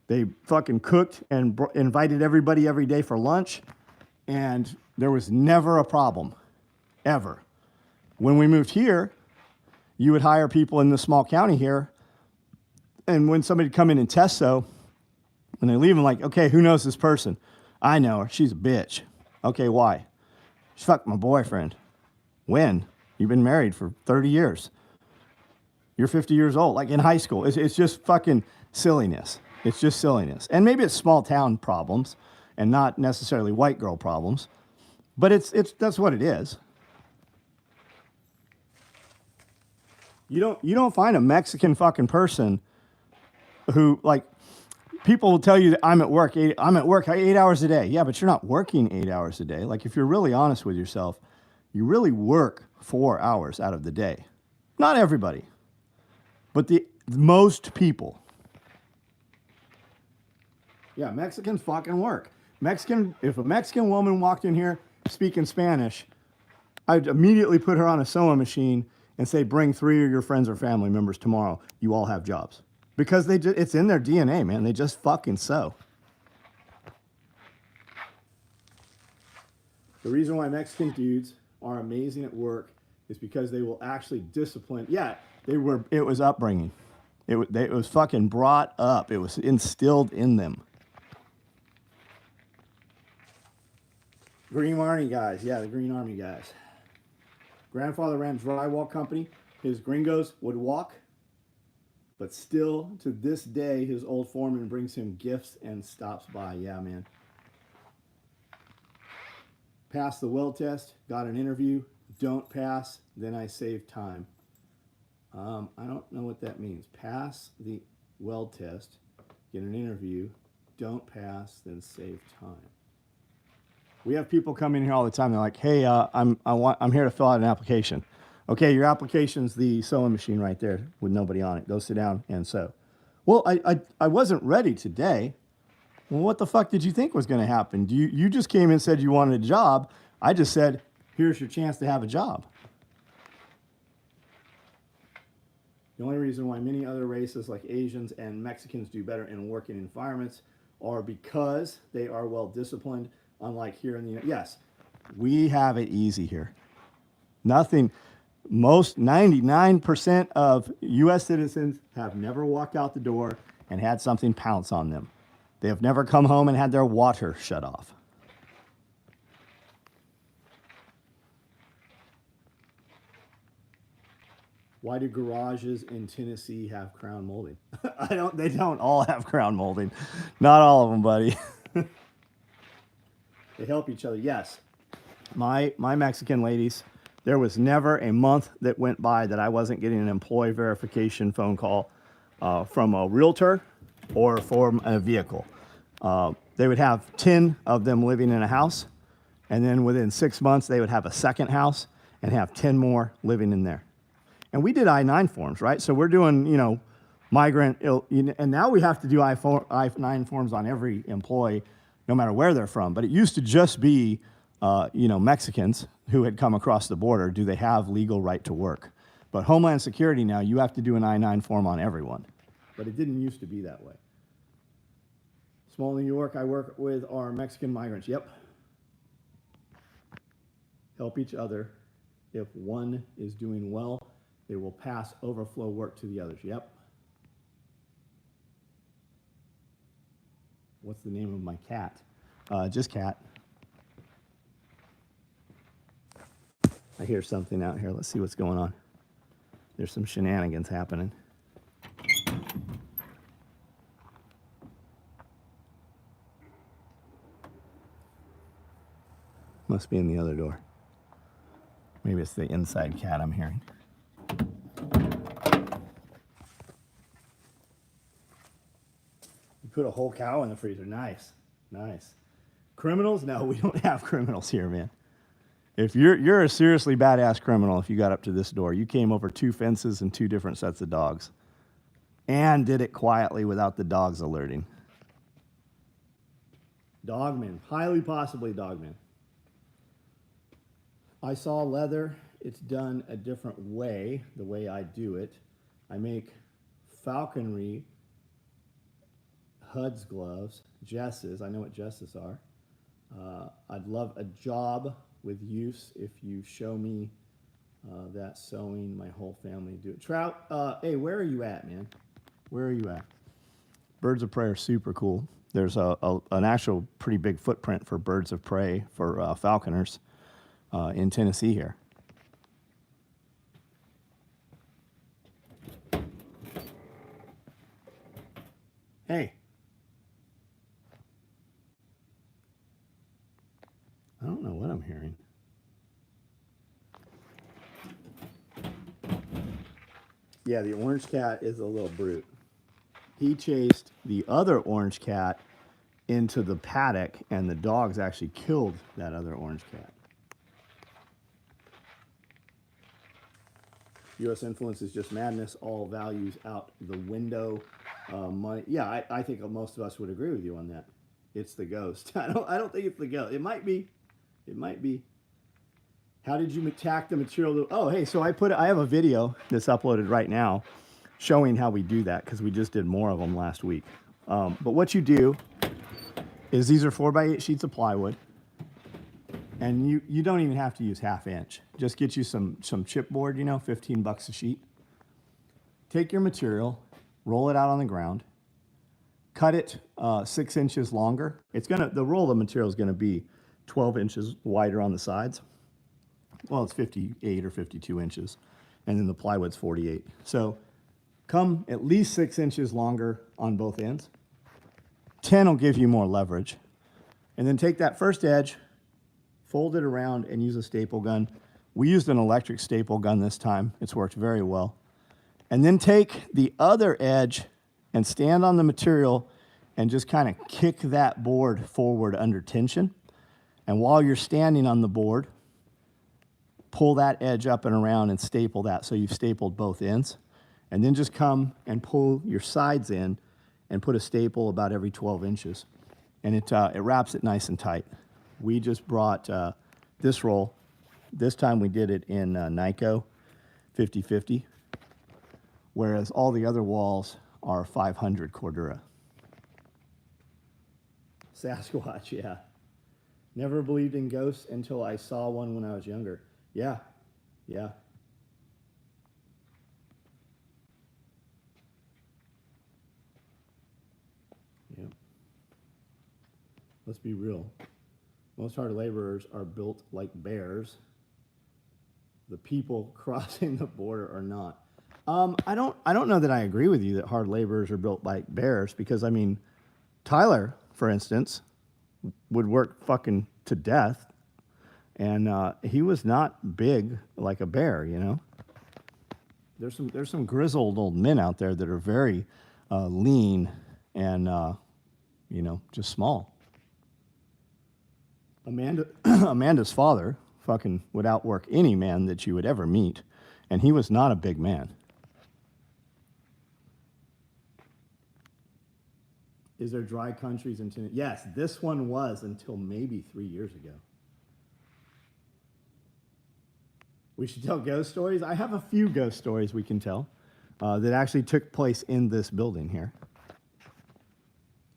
They fucking cooked and invited everybody every day for lunch, and there was never a problem, ever. When we moved here, you would hire people in this small county here, and when somebody would come in and test so, when they leave, I'm like, okay, who knows this person? I know her. She's a bitch. Okay, why? She fucked my boyfriend. When? You've been married for 30 years. You're 50 years old, like in high school. It's just fucking silliness. It's just silliness. And maybe it's small town problems and not necessarily white girl problems, but that's what it is. You don't find a Mexican fucking person who, like, people will tell you that I'm at work 8 hours a day. Yeah, but you're not working 8 hours a day. Like, if you're really honest with yourself, you really work 4 hours out of the day. Not everybody, but the most people. Yeah, Mexicans fucking work. If a Mexican woman walked in here speaking Spanish, I'd immediately put her on a sewing machine and say, bring 3 of your friends or family members tomorrow. You all have jobs. Because it's in their DNA, man. They just fucking sew. The reason why Mexican dudes are amazing at work is because they will actually discipline. Yeah, it was upbringing. It was fucking brought up. It was instilled in them. Green Army guys. Yeah, the Green Army guys. Grandfather ran drywall company. His gringos would walk. But still, to this day, his old foreman brings him gifts and stops by. Yeah, man. Passed the weld test. Got an interview. Don't pass. Then I save time. I don't know what that means. Pass the weld test. Get an interview. Don't pass. Then save time. We have people come in here all the time. They're like, "Hey, I'm here to fill out an application." Okay, your application's the sewing machine right there with nobody on it. Go sit down and sew. Well, I wasn't ready today. Well, what the fuck did you think was going to happen? You just came in and said you wanted a job. I just said, here's your chance to have a job. The only reason why many other races like Asians and Mexicans do better in working environments are because they are well disciplined, unlike here in the United States. Yes, we have it easy here. Most 99% of U.S. citizens have never walked out the door and had something pounce on them. They have never come home and had their water shut off. Why do garages in Tennessee have crown molding? They don't all have crown molding. Not all of them, buddy. They help each other. Yes. My Mexican ladies, there was never a month that went by that I wasn't getting an employee verification phone call from a realtor or from a vehicle. They would have 10 of them living in a house, and then within 6 months, they would have a second house and have 10 more living in there. And we did I-9 forms, right? So we're doing, migrant, and now we have to do I-9 forms on every employee, no matter where they're from. But it used to just be, Mexicans who had come across the border. Do they have legal right to work? But Homeland Security now, you have to do an I-9 form on everyone. But it didn't used to be that way. Small New York, I work with our Mexican migrants. Yep. Help each other. If one is doing well, they will pass overflow work to the others. Yep. What's the name of my cat? Just Cat. I hear something out here. Let's see what's going on. There's some shenanigans happening. Must be in the other door. Maybe it's the inside cat I'm hearing. put a whole cow in the freezer. Nice, nice. Criminals? No, we don't have criminals here, man. If you're a seriously badass criminal, if you got up to this door, you came over 2 fences and 2 different sets of dogs, and did it quietly without the dogs alerting. Dogman, highly possibly dogman. I saw leather. It's done a different way, the way I do it. I make falconry Hud's gloves, Jess's. I know what Jess's are. I'd love a job with use if you show me that sewing. My whole family do it. Trout, hey, where are you at, man? Where are you at? Birds of prey are super cool. There's an actual pretty big footprint for birds of prey for falconers in Tennessee here. Hey. I don't know what I'm hearing. Yeah, the orange cat is a little brute. He chased the other orange cat into the paddock, and the dogs actually killed that other orange cat. U.S. influence is just madness. All values out the window. Money. Yeah, I think most of us would agree with you on that. It's the ghost. I don't think it's the ghost. It might be. It might be. How did you attack the material? Oh, hey, so I have a video that's uploaded right now showing how we do that, because we just did more of them last week. But what you do is these are 4x8 sheets of plywood, and you don't even have to use 1/2 inch. Just get you some chipboard, you know, 15 bucks a sheet. Take your material, roll it out on the ground, cut it 6 inches longer. The roll of material is gonna be 12 inches wider on the sides. Well, it's 58 or 52 inches, and then the plywood's 48. So come at least 6 inches longer on both ends. 10 will give you more leverage. And then take that first edge, fold it around, and use a staple gun. We used an electric staple gun this time. It's worked very well. And then take the other edge and stand on the material and just kind of kick that board forward under tension. And while you're standing on the board, pull that edge up and around and staple that so you've stapled both ends. And then just come and pull your sides in and put a staple about every 12 inches. And it wraps it nice and tight. We just brought this roll. This time we did it in Nyko 50/50, whereas all the other walls are 500 Cordura. Sasquatch, yeah. Never believed in ghosts until I saw one when I was younger. Yeah, yeah. Yeah. Let's be real. Most hard laborers are built like bears. The people crossing the border are not. I don't know that I agree with you that hard laborers are built like bears, because I mean, Tyler, for instance, would work fucking to death, and he was not big like a bear, you know. There's some grizzled old men out there that are very lean and you know, just small. Amanda's father fucking would outwork any man that you would ever meet, and he was not a big man. Is there dry countries in Tennessee? Yes, this one was until maybe 3 years ago. We should tell ghost stories. I have a few ghost stories we can tell that actually took place in this building here.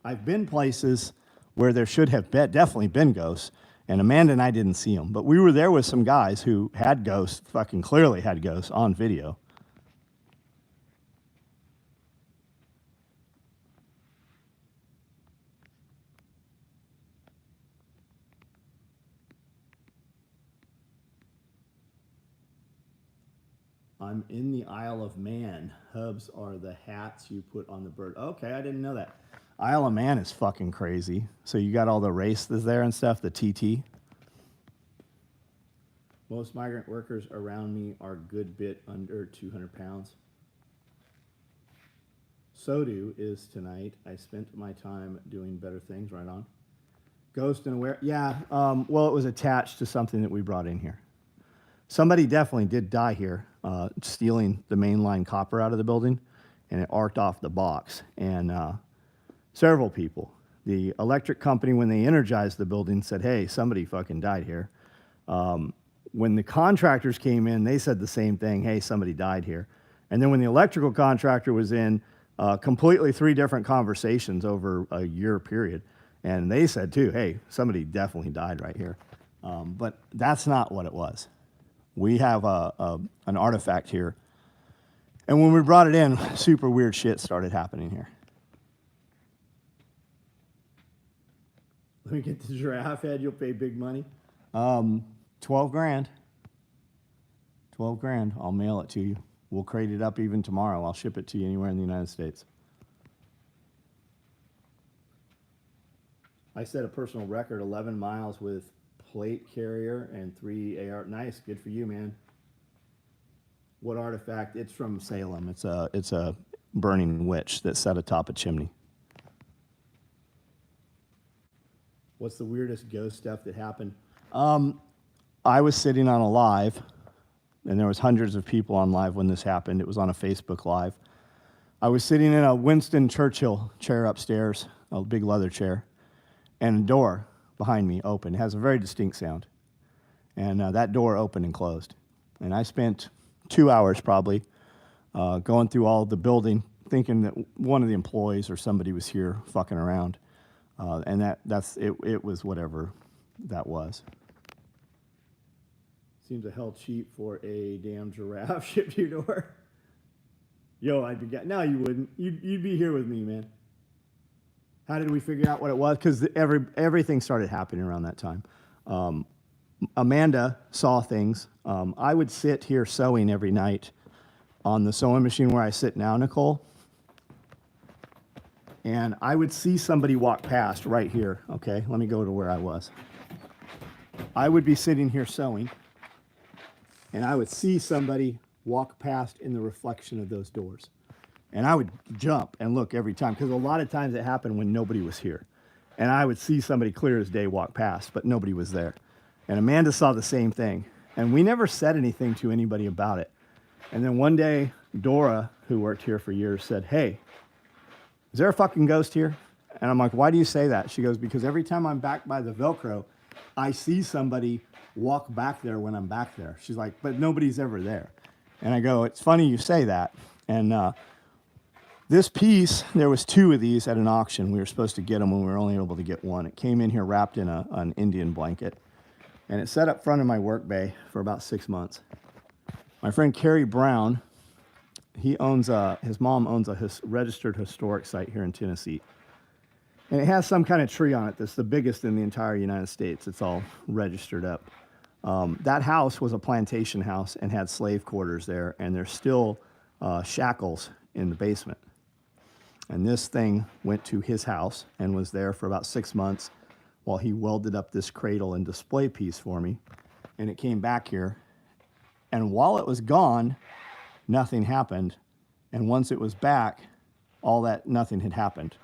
I've been places where there should have definitely been ghosts, and Amanda and I didn't see them. But we were there with some guys who had ghosts, fucking clearly had ghosts on video. I'm in the Isle of Man. Hubs are the hats you put on the bird. Okay, I didn't know that. Isle of Man is fucking crazy. So you got all the races there and stuff, the TT. Most migrant workers around me are a good bit under 200 pounds. SODU is tonight. I spent my time doing better things. Right on. Ghost and aware. Yeah. Well, it was attached to something that we brought in here. Somebody definitely did die here, stealing the mainline copper out of the building, and it arced off the box. And several people. The electric company, when they energized the building, said, "Hey, somebody fucking died here." When the contractors came in, they said the same thing. "Hey, somebody died here." And then when the electrical contractor was in, completely three different conversations over a year period. And they said too, "Hey, somebody definitely died right here." But that's not what it was. We have an artifact here. And when we brought it in, super weird shit started happening here. Let me get the giraffe head. You'll pay big money. 12 grand. 12 grand. I'll mail it to you. We'll crate it up even tomorrow. I'll ship it to you anywhere in the United States. I set a personal record, 11 miles with plate carrier and 3 AR. Nice. Good for you, man. What artifact? It's from Salem. It's a burning witch that sat atop a chimney. What's the weirdest ghost stuff that happened? I was sitting on a live, and there was hundreds of people on live when this happened. It was on a Facebook Live. I was sitting in a Winston Churchill chair upstairs, a big leather chair, and a door behind me opened. It has a very distinct sound. And that door opened and closed. And I spent 2 hours probably going through all of the building, thinking that one of the employees or somebody was here fucking around. And that's it. It was whatever that was. Seems a hell cheap for a damn giraffe shipped to your door. Yo, I'd be no, you wouldn't. You'd be here with me, man. How did we figure out what it was? Because everything started happening around that time. Amanda saw things. I would sit here sewing every night on the sewing machine where I sit now, Nicole. And I would see somebody walk past right here. Okay, let me go to where I was. I would be sitting here sewing, and I would see somebody walk past in the reflection of those doors. And I would jump and look every time, because a lot of times it happened when nobody was here. And I would see somebody clear as day walk past, but nobody was there. And Amanda saw the same thing. And we never said anything to anybody about it. And then one day, Dora, who worked here for years, said, "Hey, is there a fucking ghost here?" And I'm like, "Why do you say that?" She goes, "Because every time I'm back by the Velcro, I see somebody walk back there when I'm back there." She's like, "But nobody's ever there." And I go, "It's funny you say that." And this piece, there was 2 of these at an auction. We were supposed to get them when we were only able to get one. It came in here wrapped in an Indian blanket. And it sat up front of my work bay for about 6 months. My friend Kerry Brown, he owns his mom owns a registered historic site here in Tennessee. And it has some kind of tree on it that's the biggest in the entire United States. It's all registered up. That house was a plantation house and had slave quarters there, and there's still shackles in the basement. And this thing went to his house and was there for about 6 months while he welded up this cradle and display piece for me. And it came back here. And while it was gone, nothing happened. And once it was back, nothing had happened.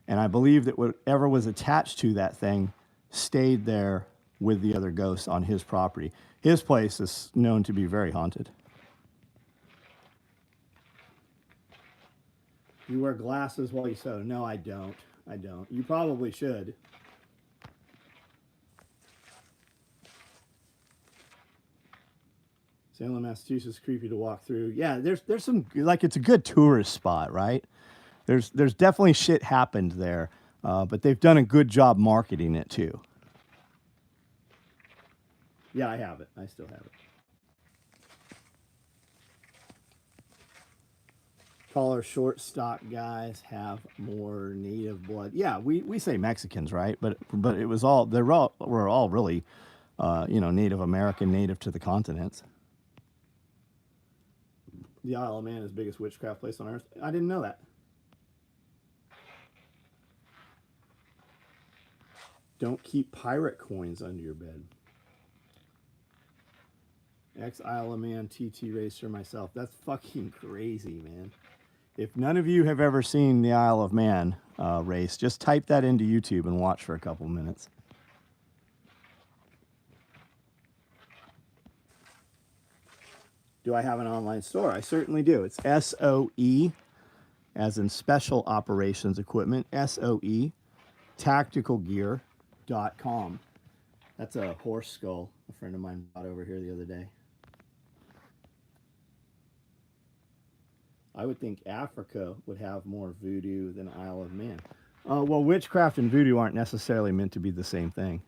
And I believe that whatever was attached to that thing stayed there with the other ghosts on his property. His place is known to be very haunted. You wear glasses while you sew? No, I don't. I don't. You probably should. Salem, Massachusetts, creepy to walk through. Yeah, there's some, like, it's a good tourist spot, right? There's definitely shit happened there, but they've done a good job marketing it too. Yeah, I have it. I still have it. Taller, short, stock guys have more native blood. Yeah, we say Mexicans, right? But it was all we're all really, Native American, native to the continents. The Isle of Man is the biggest witchcraft place on earth. I didn't know that. Don't keep pirate coins under your bed. Ex Isle of Man TT racer myself. That's fucking crazy, man. If none of you have ever seen the Isle of Man race, just type that into YouTube and watch for a couple minutes. Do I have an online store? I certainly do. It's SOE, as in Special Operations Equipment, SOE, tacticalgear.com. That's a horse skull a friend of mine bought over here the other day. I would think Africa would have more voodoo than Isle of Man. Well, witchcraft and voodoo aren't necessarily meant to be the same thing.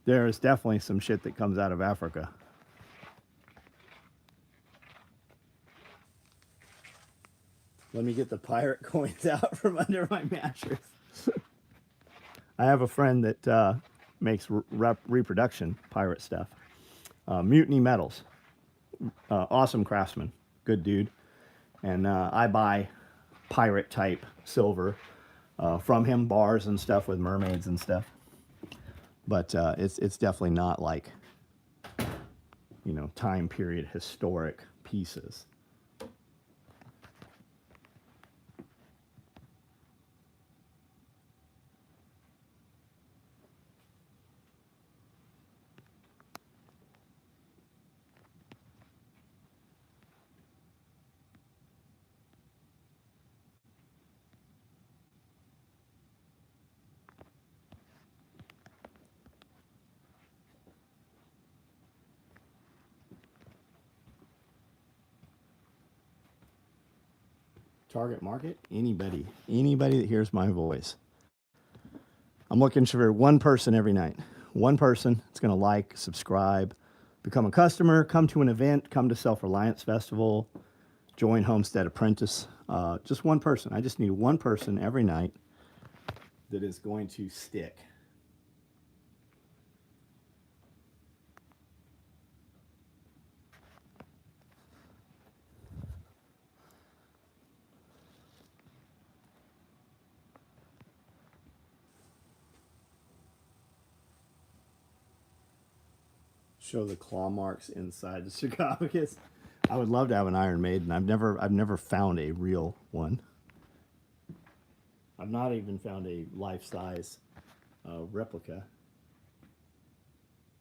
There is definitely some shit that comes out of Africa. Let me get the pirate coins out from under my mattress. I have a friend that makes reproduction pirate stuff. Mutiny Metals. Awesome craftsman. Good dude. And I buy pirate type silver from him, bars and stuff with mermaids and stuff. But it's definitely not like, you know, time period historic pieces. Target market, anybody that hears my voice. I'm looking for one person every night. One person that's going to like, subscribe, become a customer, come to an event, come to Self-Reliance Festival, join Homestead Apprentice. Just one person. I just need one person every night that is going to stick. Show the claw marks inside the sarcophagus. I would love to have an Iron Maiden. I've never found a real one. I've not even found a life-size replica.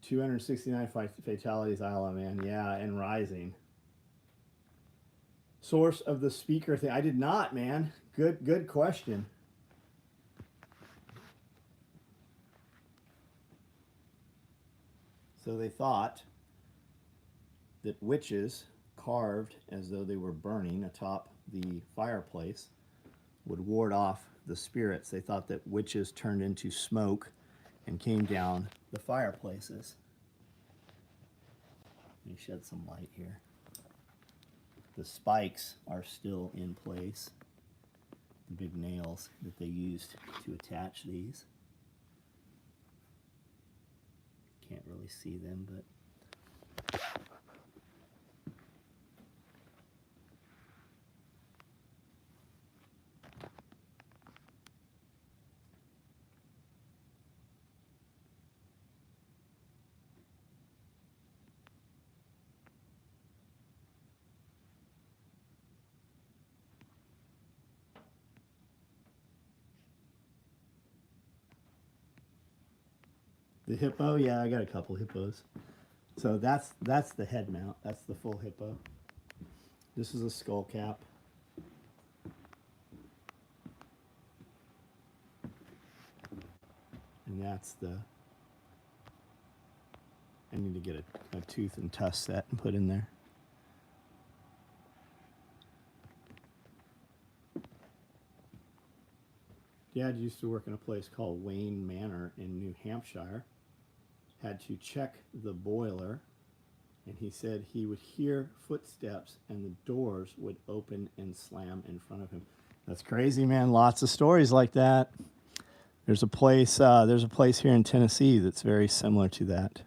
269 fatalities, Isle of Man. Yeah, and rising. Source of the speaker thing. I did not, man. Good question. So they thought that witches carved as though they were burning atop the fireplace would ward off the spirits. They thought that witches turned into smoke and came down the fireplaces. Let me shed some light here. The spikes are still in place. The big nails that they used to attach these. Can't really see them, but the hippo, yeah, I got a couple hippos. So that's the head mount. That's the full hippo. This is a skull cap. And that's the, I need to get a tooth and tusk set and put in there. Dad used to work in a place called Wayne Manor in New Hampshire. Had to check the boiler, and he said he would hear footsteps and the doors would open and slam in front of him. That's crazy, man. Lots of stories like that. There's a place here in Tennessee that's very similar to that.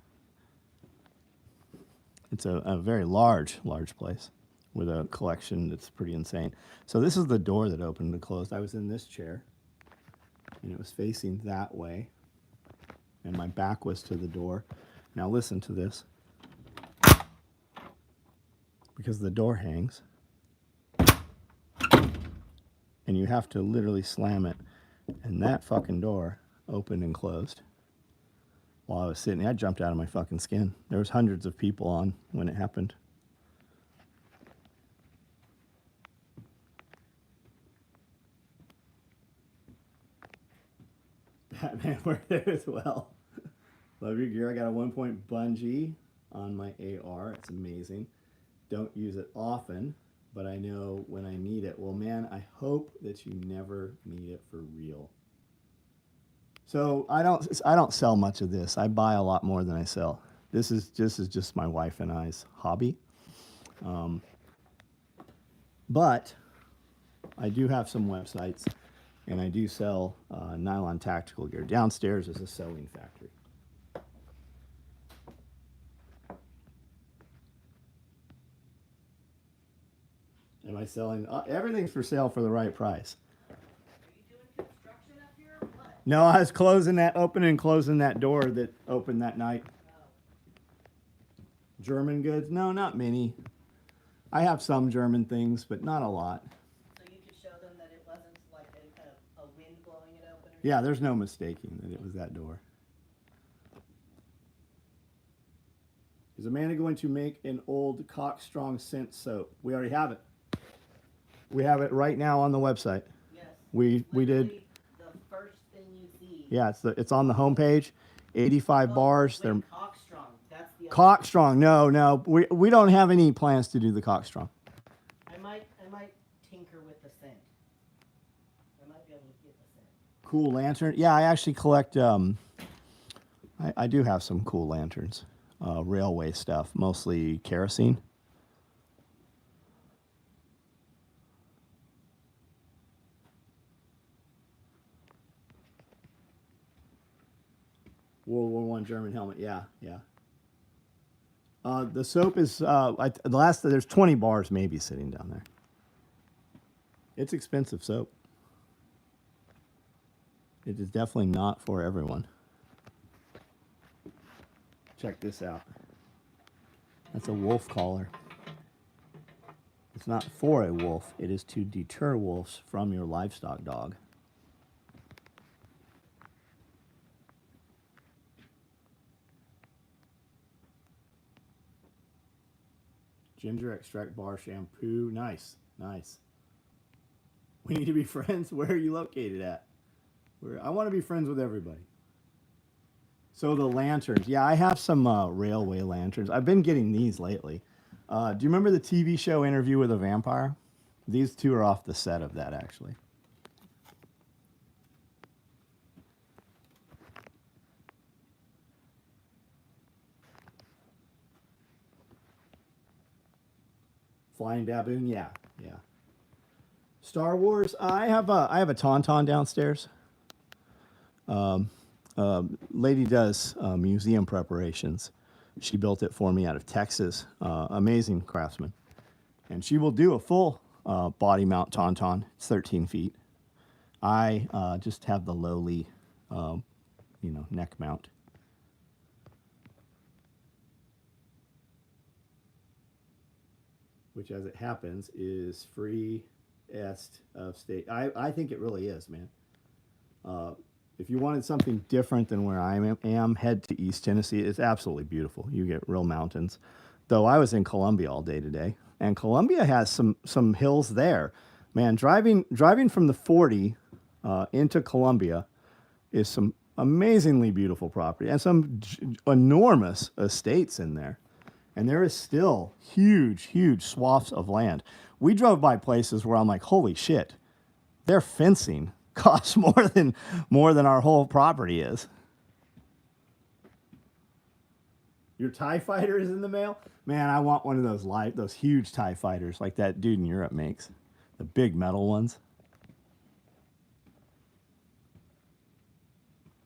It's a very large place with a collection that's pretty insane. So this is the door that opened and closed. I was in this chair, and it was facing that way, and my back was to the door. Now listen to this. Because the door hangs. you have to literally slam it. And that fucking door opened and closed while I was sitting. I jumped out of my fucking skin. There was hundreds of people on when it happened. Batman worked there as well. Love your gear. I got a 1-point bungee on my AR. It's amazing. Don't use it often, but I know when I need it. Well, man, I hope that you never need it for real. So I don't sell much of this. I buy a lot more than I sell. This is just my wife and I's hobby. But I do have some websites, and I do sell nylon tactical gear. Downstairs is a sewing factory. Am I selling? Everything's for sale for the right price. Are you doing construction up here or what? No, I was opening and closing that door that opened that night. Oh. German goods? No, not many. I have some German things, but not a lot. So you could show them that it wasn't like a wind blowing it open? Yeah, there's no mistaking that it was that door. Is Amanda going to make an old Cock Strong scent soap? We already have it. We have it right now on the website. Yes. We did. Literally the first thing you see. Yeah, it's on the homepage. 85 bars. Wait, They're Cock Strong. That's the other Cock Strong. No, we don't have any plans to do the Cock Strong. I might tinker with the scent. I might be able to get the scent. Cool lantern. Yeah, I actually collect. I do have some cool lanterns. Railway stuff, mostly kerosene. World War I German helmet. Yeah. The soap is there's 20 bars maybe sitting down there. It's expensive soap. It is definitely not for everyone. Check this out. That's a wolf collar. It's not for a wolf. It is to deter wolves from your livestock dog. Ginger extract bar shampoo. Nice. We need to be friends. Where are you located at? I want to be friends with everybody. So the lanterns. Yeah, I have some railway lanterns. I've been getting these lately. Do you remember the TV show Interview with a Vampire? These two are off the set of that, actually. Flying baboon, yeah. Star Wars. I have a tauntaun downstairs. Lady does museum preparations. She built it for me out of Texas. Amazing craftsman, and she will do a full body mount tauntaun. It's 13 feet. I just have the lowly, neck mount. Which, as it happens, is free est of state. I think it really is, man. If you wanted something different than where I am, head to East Tennessee. It's absolutely beautiful. You get real mountains. Though I was in Columbia all day today, and Columbia has some hills there. Man, driving from the 40 into Columbia is some amazingly beautiful property and some enormous estates in there. And there is still huge swaths of land. We drove by places where I'm like, holy shit, their fencing costs more than our whole property is. Your TIE fighter is in the mail? Man, I want one of those huge TIE fighters like that dude in Europe makes. The big metal ones.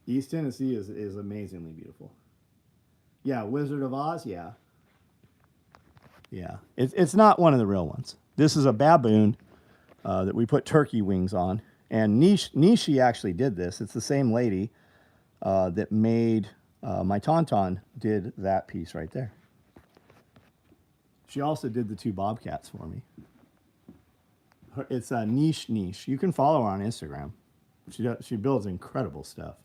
East Tennessee is amazingly beautiful. Yeah, Wizard of Oz, yeah. Yeah, it's not one of the real ones. This is a baboon that we put turkey wings on. And Nishi actually did this. It's the same lady that made my tauntaun did that piece right there. She also did the two bobcats for me. It's a niche. You can follow her on Instagram. She builds incredible stuff.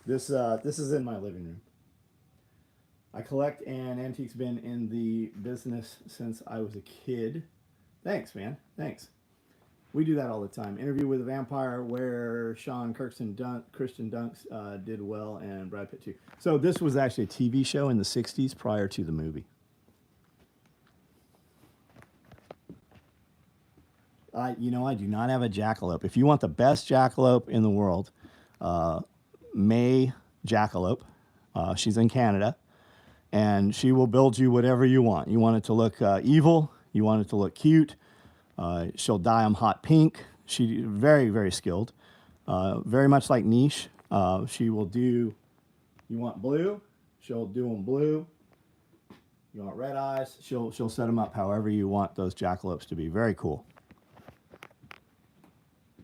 This is in my living room. I collect and antiques, been in the business since I was a kid. Thanks, man. Thanks. We do that all the time. Interview with a Vampire, where Christian Dunst did well, and Brad Pitt too. So this was actually a TV show in the '60s prior to the movie. I do not have a jackalope. If you want the best jackalope in the world, May Jackalope, she's in Canada, and she will build you whatever you want. You want it to look evil. You want it to look cute. She'll dye them hot pink. She's very, very skilled. Very much like Niche. She will do, you want blue, she'll do them blue. You want red eyes, she'll set them up however you want those jackalopes to be. Very cool.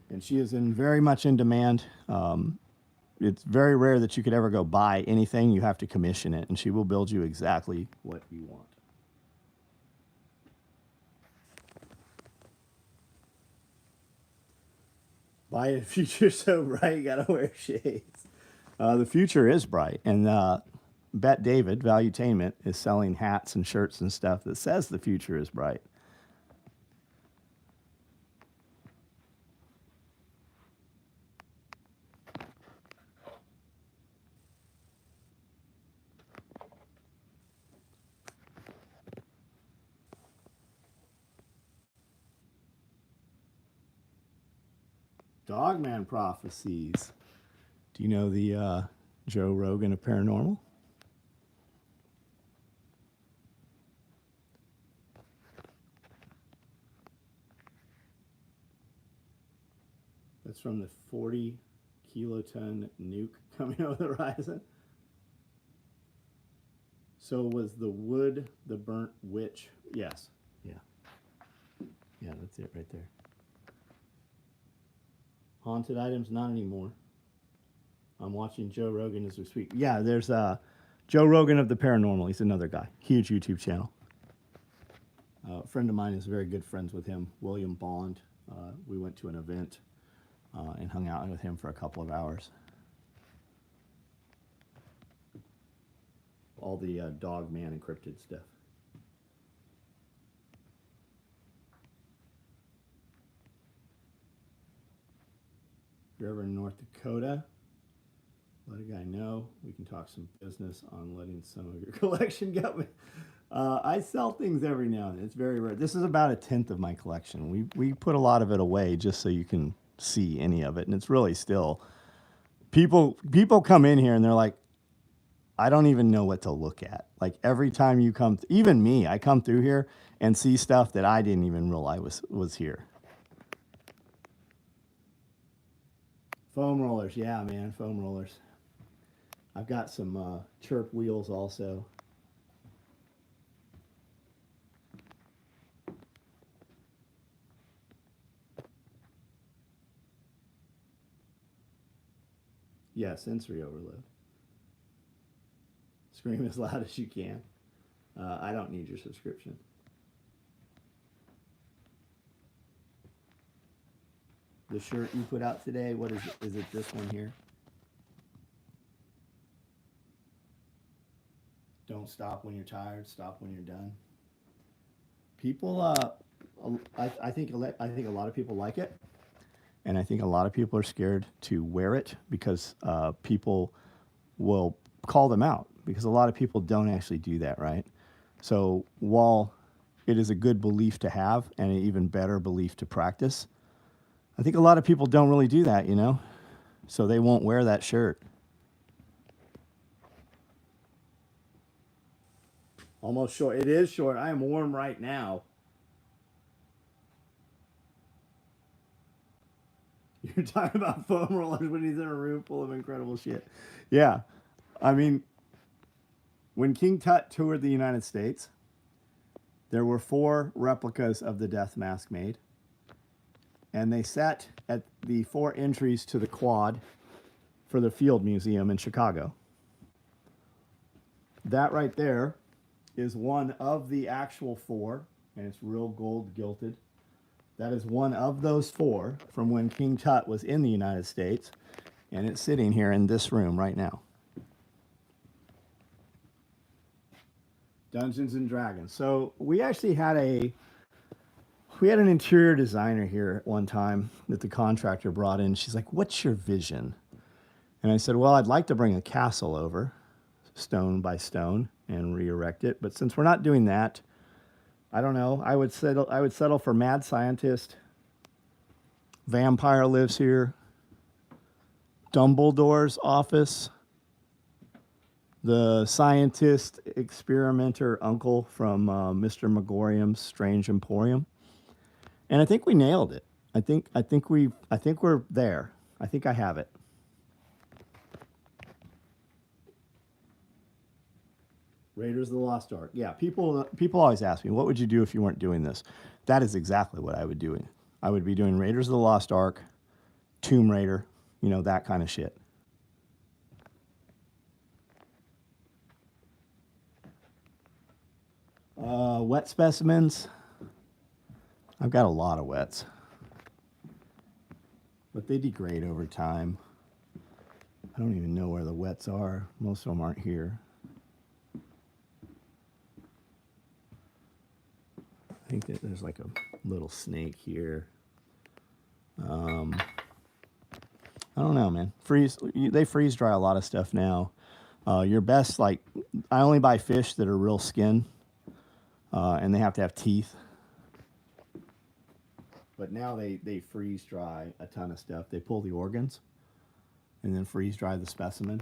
And she is very much in demand. It's very rare that you could ever go buy anything. You have to commission it, and she will build you exactly what you want. Buy a future so bright, you gotta wear shades. The future is bright, and Bet David, Valuetainment, is selling hats and shirts and stuff that says the future is bright. Dogman prophecies. Do you know the Joe Rogan of paranormal? That's from the 40 kiloton nuke coming over the horizon. So was the wood the burnt witch? Yes. Yeah. Yeah, that's it right there. Haunted items, not anymore. I'm watching Joe Rogan as we speak. Yeah, there's Joe Rogan of the Paranormal. He's another guy. Huge YouTube channel. A friend of mine is very good friends with him, William Bond. We went to an event and hung out with him for a couple of hours. All the Dog Man encrypted stuff. If you're ever in North Dakota, let a guy know. We can talk some business on letting some of your collection go. I sell things every now and then. It's very rare. This is about 1/10 of my collection. We put a lot of it away just so you can see any of it, and it's really still people come in here and they're like, I don't even know what to look at. Like every time you come, even me, I come through here and see stuff that I didn't even realize was here. Foam rollers, yeah, man, foam rollers. I've got some chirp wheels also. Yeah, sensory overload. Scream as loud as you can. I don't need your subscription. The shirt you put out today, what is it? Is it this one here? Don't stop when you're tired, stop when you're done. People, I think a lot of people like it, and I think a lot of people are scared to wear it because people will call them out, because a lot of people don't actually do that, right? So while it is a good belief to have and an even better belief to practice, I think a lot of people don't really do that, you know? So they won't wear that shirt. Almost short. It is short. I am warm right now. You're talking about foam rollers when he's in a room full of incredible shit. Yeah. I mean, when King Tut toured the United States, there were 4 replicas of the death mask made. And they sat at the 4 entries to the quad for the Field Museum in Chicago. that right there is one of the actual four, and it's real gold gilded. That is one of those four from when King Tut was in the United States, and it's sitting here in this room right now. Dungeons and Dragons. So we actually had an interior designer here at one time that the contractor brought in. She's like, "What's your vision?" And I said, "Well, I'd like to bring a castle over, stone by stone, and re-erect it. But since we're not doing that, I don't know. I would settle for mad scientist. Vampire lives here. Dumbledore's office. The scientist experimenter uncle from Mr. Megorium's Strange Emporium. And I think we nailed it. I think we're there. I think I have it. Raiders of the Lost Ark. Yeah, people always ask me, what would you do if you weren't doing this? That is exactly what I would do. I would be doing Raiders of the Lost Ark, Tomb Raider, that kind of shit. Wet specimens. I've got a lot of wets, but they degrade over time. I don't even know where the wets are. Most of them aren't here. I think that there's like a little snake here. I don't know, man. They freeze dry a lot of stuff now. Your best, I only buy fish that are real skin, and they have to have teeth. But now they freeze dry a ton of stuff. They pull the organs and then freeze dry the specimen.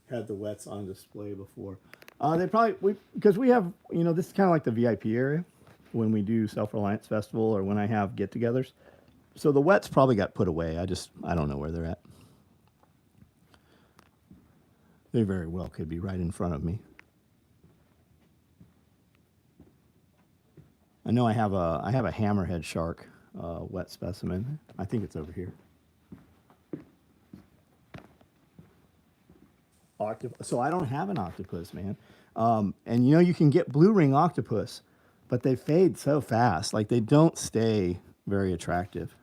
Had the wets on display before. Because we have, this is kind of like the VIP area when we do Self-Reliance Festival or when I have get-togethers. So the wets probably got put away. I don't know where they're at. They very well could be right in front of me. I know I have a hammerhead shark wet specimen. I think it's over here. So I don't have an octopus, man. And you can get blue ring octopus, but they fade so fast. Like they don't stay very attractive.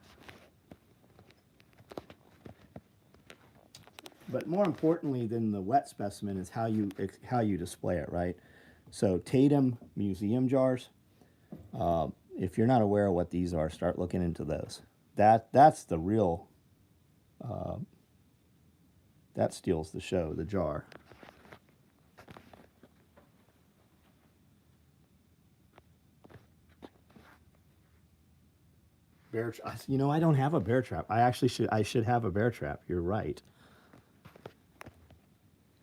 But more importantly than the wet specimen is how you display it, right? So Tatum museum jars. If you're not aware of what these are, start looking into those. That's the real. That steals the show, the jar. Bear trap. I don't have a bear trap. I should have a bear trap. You're right.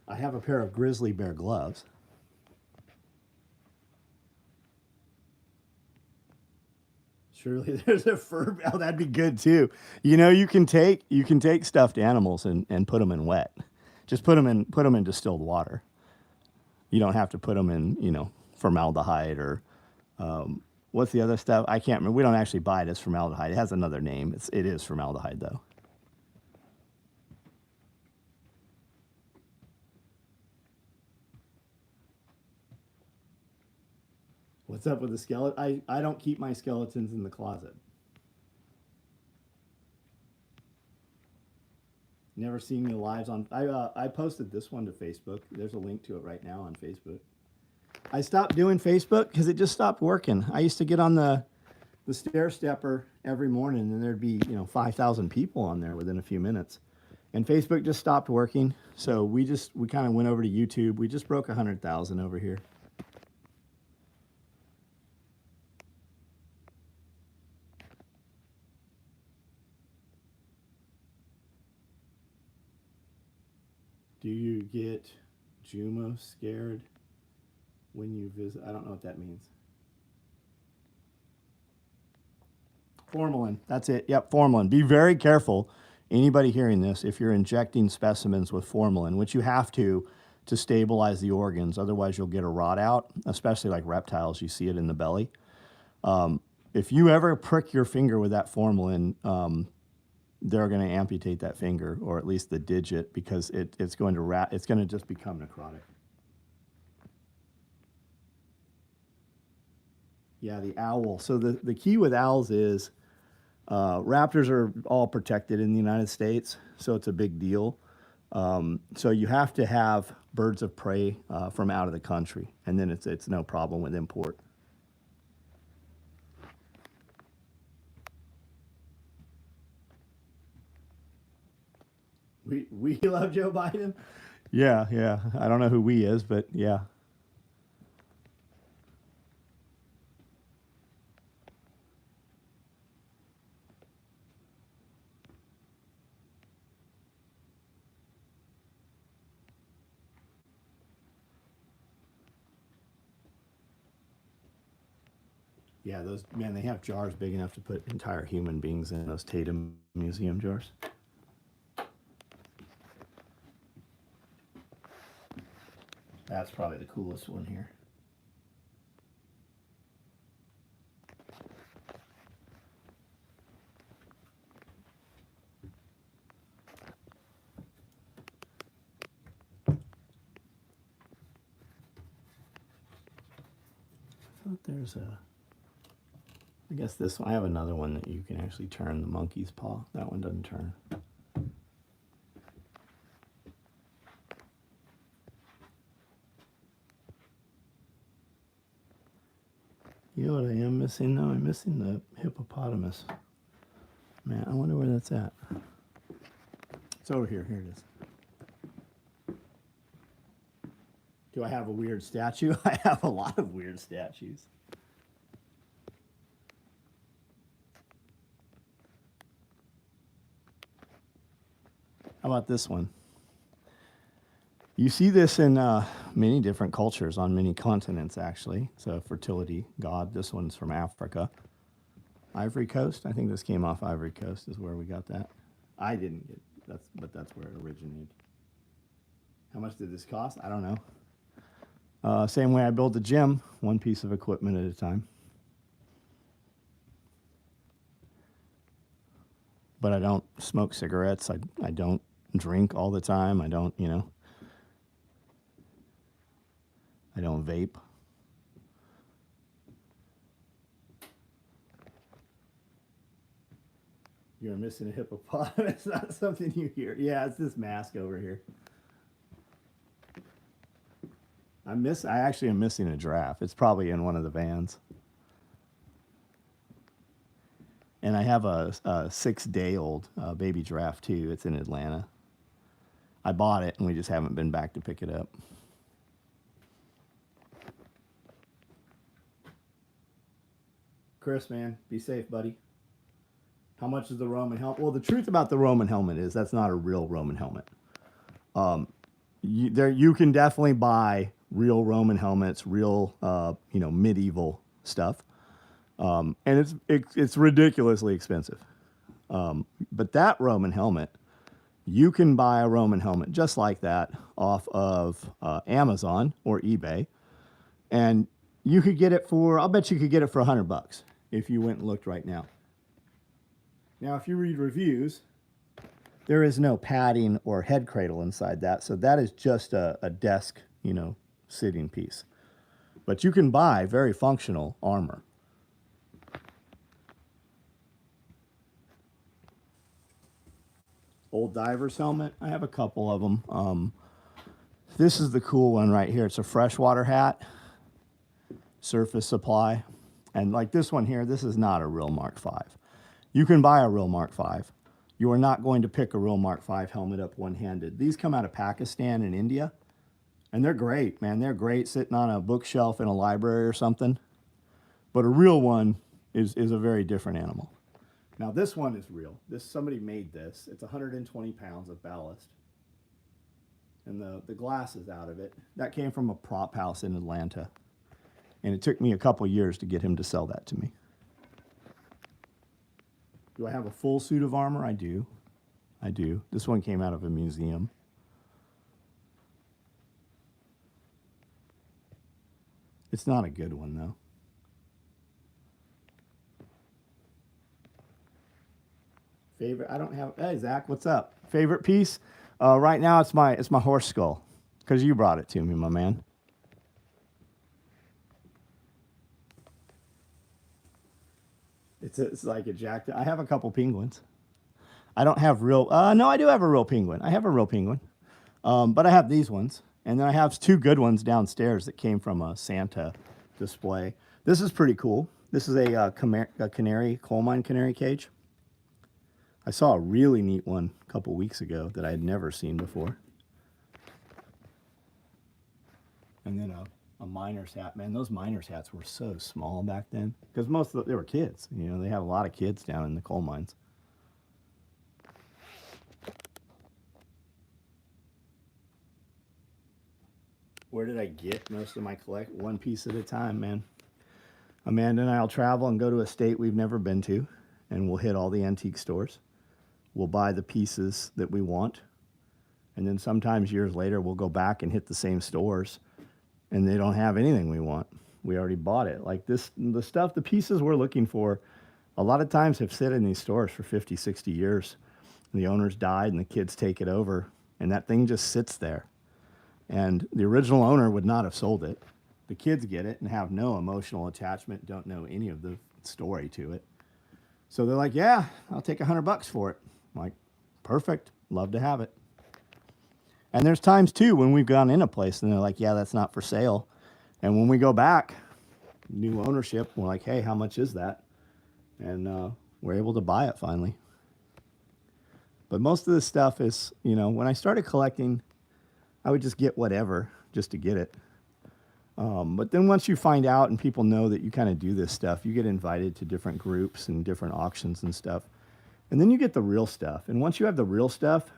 I have a pair of grizzly bear gloves. Surely there's a fur. Oh, that'd be good too. You can take stuffed animals and put them in wet. Just put them in distilled water. You don't have to put them in formaldehyde or what's the other stuff? I can't remember. We don't actually buy it as formaldehyde. It has another name. It is formaldehyde though. What's up with the skeleton? I don't keep my skeletons in the closet. Never seen me lives on. I posted this one to Facebook. There's a link to it right now on Facebook. I stopped doing Facebook because it just stopped working. I used to get on the stair stepper every morning, and there'd be 5,000 people on there within a few minutes, and Facebook just stopped working. So we kind of went over to YouTube. We just broke 100,000 over here. Do you get Jumo scared when you visit? I don't know what that means. Formalin, that's it. Yep, formalin. Be very careful, anybody hearing this, if you're injecting specimens with formalin, which you have to to stabilize the organs. Otherwise, you'll get a rot out, especially like reptiles. You see it in the belly. If you ever prick your finger with that formalin, they're going to amputate that finger, or at least the digit, because it's going to just become necrotic. Yeah, the owl. So the key with owls is raptors are all protected in the United States, so it's a big deal. So you have to have birds of prey from out of the country, and then it's no problem with import. We love Joe Biden? Yeah, yeah. I don't know who we is, but yeah. Yeah, those, man, they have jars big enough to put entire human beings in, those Tatum Museum jars. That's probably the coolest one here. I thought there's a, I guess this one, I have another one that you can actually turn, the monkey's paw. That one doesn't turn. You know what I am missing though? I'm missing the hippopotamus. Man, I wonder where that's at. It's over here. Here it is. Do I have a weird statue? I have a lot of weird statues. How about this one? You see this in many different cultures on many continents, actually. It's a fertility god. This one's from Africa. Ivory Coast. I think this came off Ivory Coast is where we got that. I didn't get that's, but that's where it originated. How much did this cost? I don't know. Same way I build the gym, one piece of equipment at a time. But I don't smoke cigarettes. I don't drink all the time. I don't, you know, I don't vape. You're missing a hippopotamus. Not something you hear. Yeah, it's this mask over here. I actually am missing a giraffe. It's probably in one of the vans. And I have a 6-day-old baby giraffe too. It's in Atlanta. I bought it and we just haven't been back to pick it up. Chris, man, be safe, buddy. How much is the Roman helmet? Well, the truth about the Roman helmet is that's not a real Roman helmet. You can definitely buy real Roman helmets, real medieval stuff, and it's ridiculously expensive. But that Roman helmet, you can buy a Roman helmet just like that off of Amazon or eBay, and you could get it for, I'll bet you could get it for $100 if you went and looked right now. Now, if you read reviews, there is no padding or head cradle inside that, so that is just a desk, sitting piece. But you can buy very functional armor. Old diver's helmet, I have a couple of them. This is the cool one right here. It's a freshwater hat, surface supply. And like this one here, this is not a real Mark V. You can buy a real Mark V. You are not going to pick a real Mark V helmet up one-handed. These come out of Pakistan and India, and they're great, man. They're great sitting on a bookshelf in a library or something. But a real one is a very different animal. Now this one is real. Somebody made this. It's 120 pounds of ballast. And the glass is out of it. That came from a prop house in Atlanta. And it took me a couple years to get him to sell that to me. Do I have a full suit of armor? I do. I do. This one came out of a museum. It's not a good one though. Favorite? I don't have. Hey Zach, what's up? Favorite piece? Right now it's my horse skull, because you brought it to me, my man. It's like a jacked. I have a couple penguins. I don't have real. No, I do have a real penguin. I have a real penguin, but I have these ones, and then I have two good ones downstairs that came from a Santa display. This is pretty cool. This is a canary, coal mine canary cage. I saw a really neat one a couple weeks ago that I had never seen before. And then a miner's hat. Man, those miner's hats were so small back then, because they were kids. You know, they had a lot of kids down in the coal mines. Where did I get most of my collect? One piece at a time, man. Amanda and I will travel and go to a state we've never been to, and we'll hit all the antique stores. We'll buy the pieces that we want, and then sometimes years later we'll go back and hit the same stores, and they don't have anything we want. We already bought it. Like this, the stuff, the pieces we're looking for, a lot of times have sit in these stores for 50, 60 years. The owners died and the kids take it over, and that thing just sits there. And the original owner would not have sold it. The kids get it and have no emotional attachment, don't know any of the story to it. So they're like, yeah, I'll take $100 for it. I'm like, perfect, love to have it. And there's times too when we've gone in a place and they're like, yeah, that's not for sale. And when we go back, new ownership, we're like, hey, how much is that? And we're able to buy it finally. But most of this stuff is, you know, when I started collecting, I would just get whatever just to get it. But then once you find out and people know that you kind of do this stuff, you get invited to different groups and different auctions and stuff. And then you get the real stuff. And once you have the real stuff,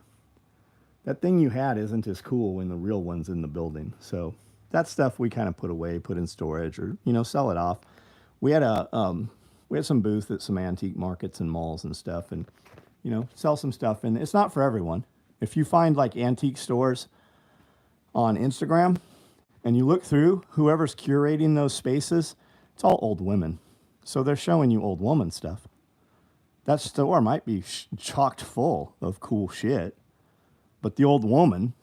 that thing you had isn't as cool when the real one's in the building. So that stuff we kind of put away, put in storage, or, you know, sell it off. We had some booth at some antique markets and malls and stuff, and, you know, sell some stuff. And it's not for everyone. If you find like antique stores on Instagram and you look through, whoever's curating those spaces, it's all old women. So they're showing you old woman stuff. That store might be chocked full of cool shit, but the old woman,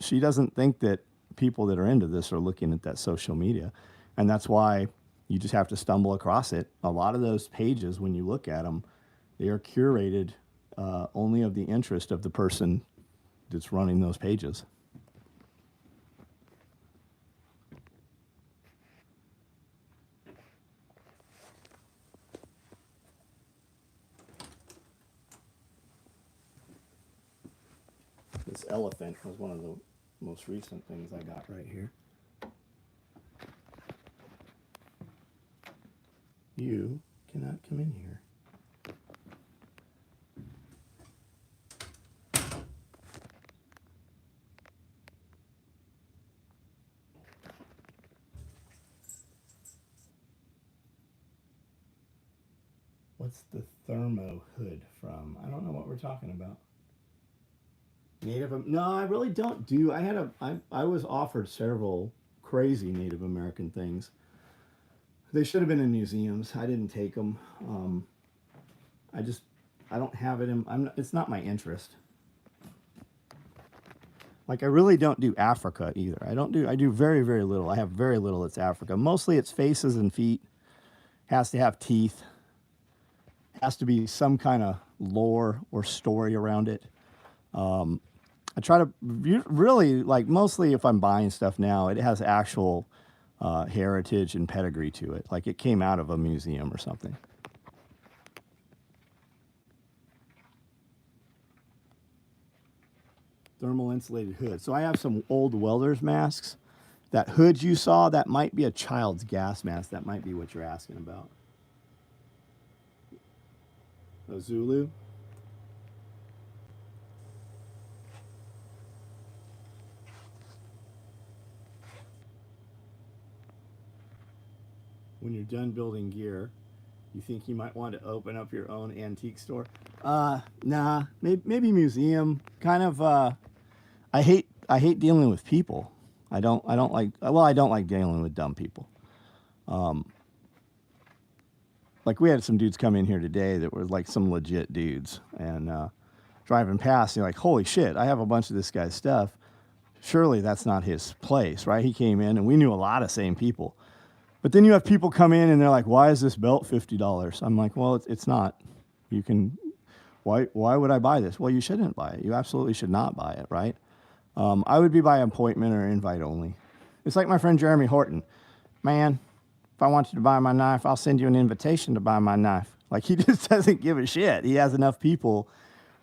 she doesn't think that people that are into this are looking at that social media. And that's why you just have to stumble across it. A lot of those pages, when you look at them, they are curated only of the interest of the person that's running those pages. This elephant was one of the most recent things I got right here. You cannot come in here. What's the thermo hood from? I don't know what we're talking about. No, I really don't do. I was offered several crazy Native American things. They should have been in museums. I didn't take them. I don't have it in. It's not my interest. Like, I really don't do Africa either. I do very, very little. I have very little that's Africa. Mostly it's faces and feet. Has to have teeth. Has to be some kind of lore or story around it. I try to really, like, mostly if I'm buying stuff now, it has actual heritage and pedigree to it. Like, it came out of a museum or something. Thermal insulated hood. So I have some old welder's masks. That hood you saw, that might be a child's gas mask. That might be what you're asking about. A Zulu. When you're done building gear, you think you might want to open up your own antique store? Nah, maybe museum. Kind of. I hate dealing with people. I don't like. Well, I don't like dealing with dumb people. Like we had some dudes come in here today that were like some legit dudes, and driving past, you're like, holy shit, I have a bunch of this guy's stuff. Surely that's not his place, right? He came in, and we knew a lot of same people. But then you have people come in, and they're like, why is this belt $50? I'm like, well, it's not. You can, why would I buy this? Well, you shouldn't buy it. You absolutely should not buy it, right? I would be by appointment or invite only. It's like my friend Jeremy Horton. Man, if I want you to buy my knife, I'll send you an invitation to buy my knife. Like, he just doesn't give a shit. He has enough people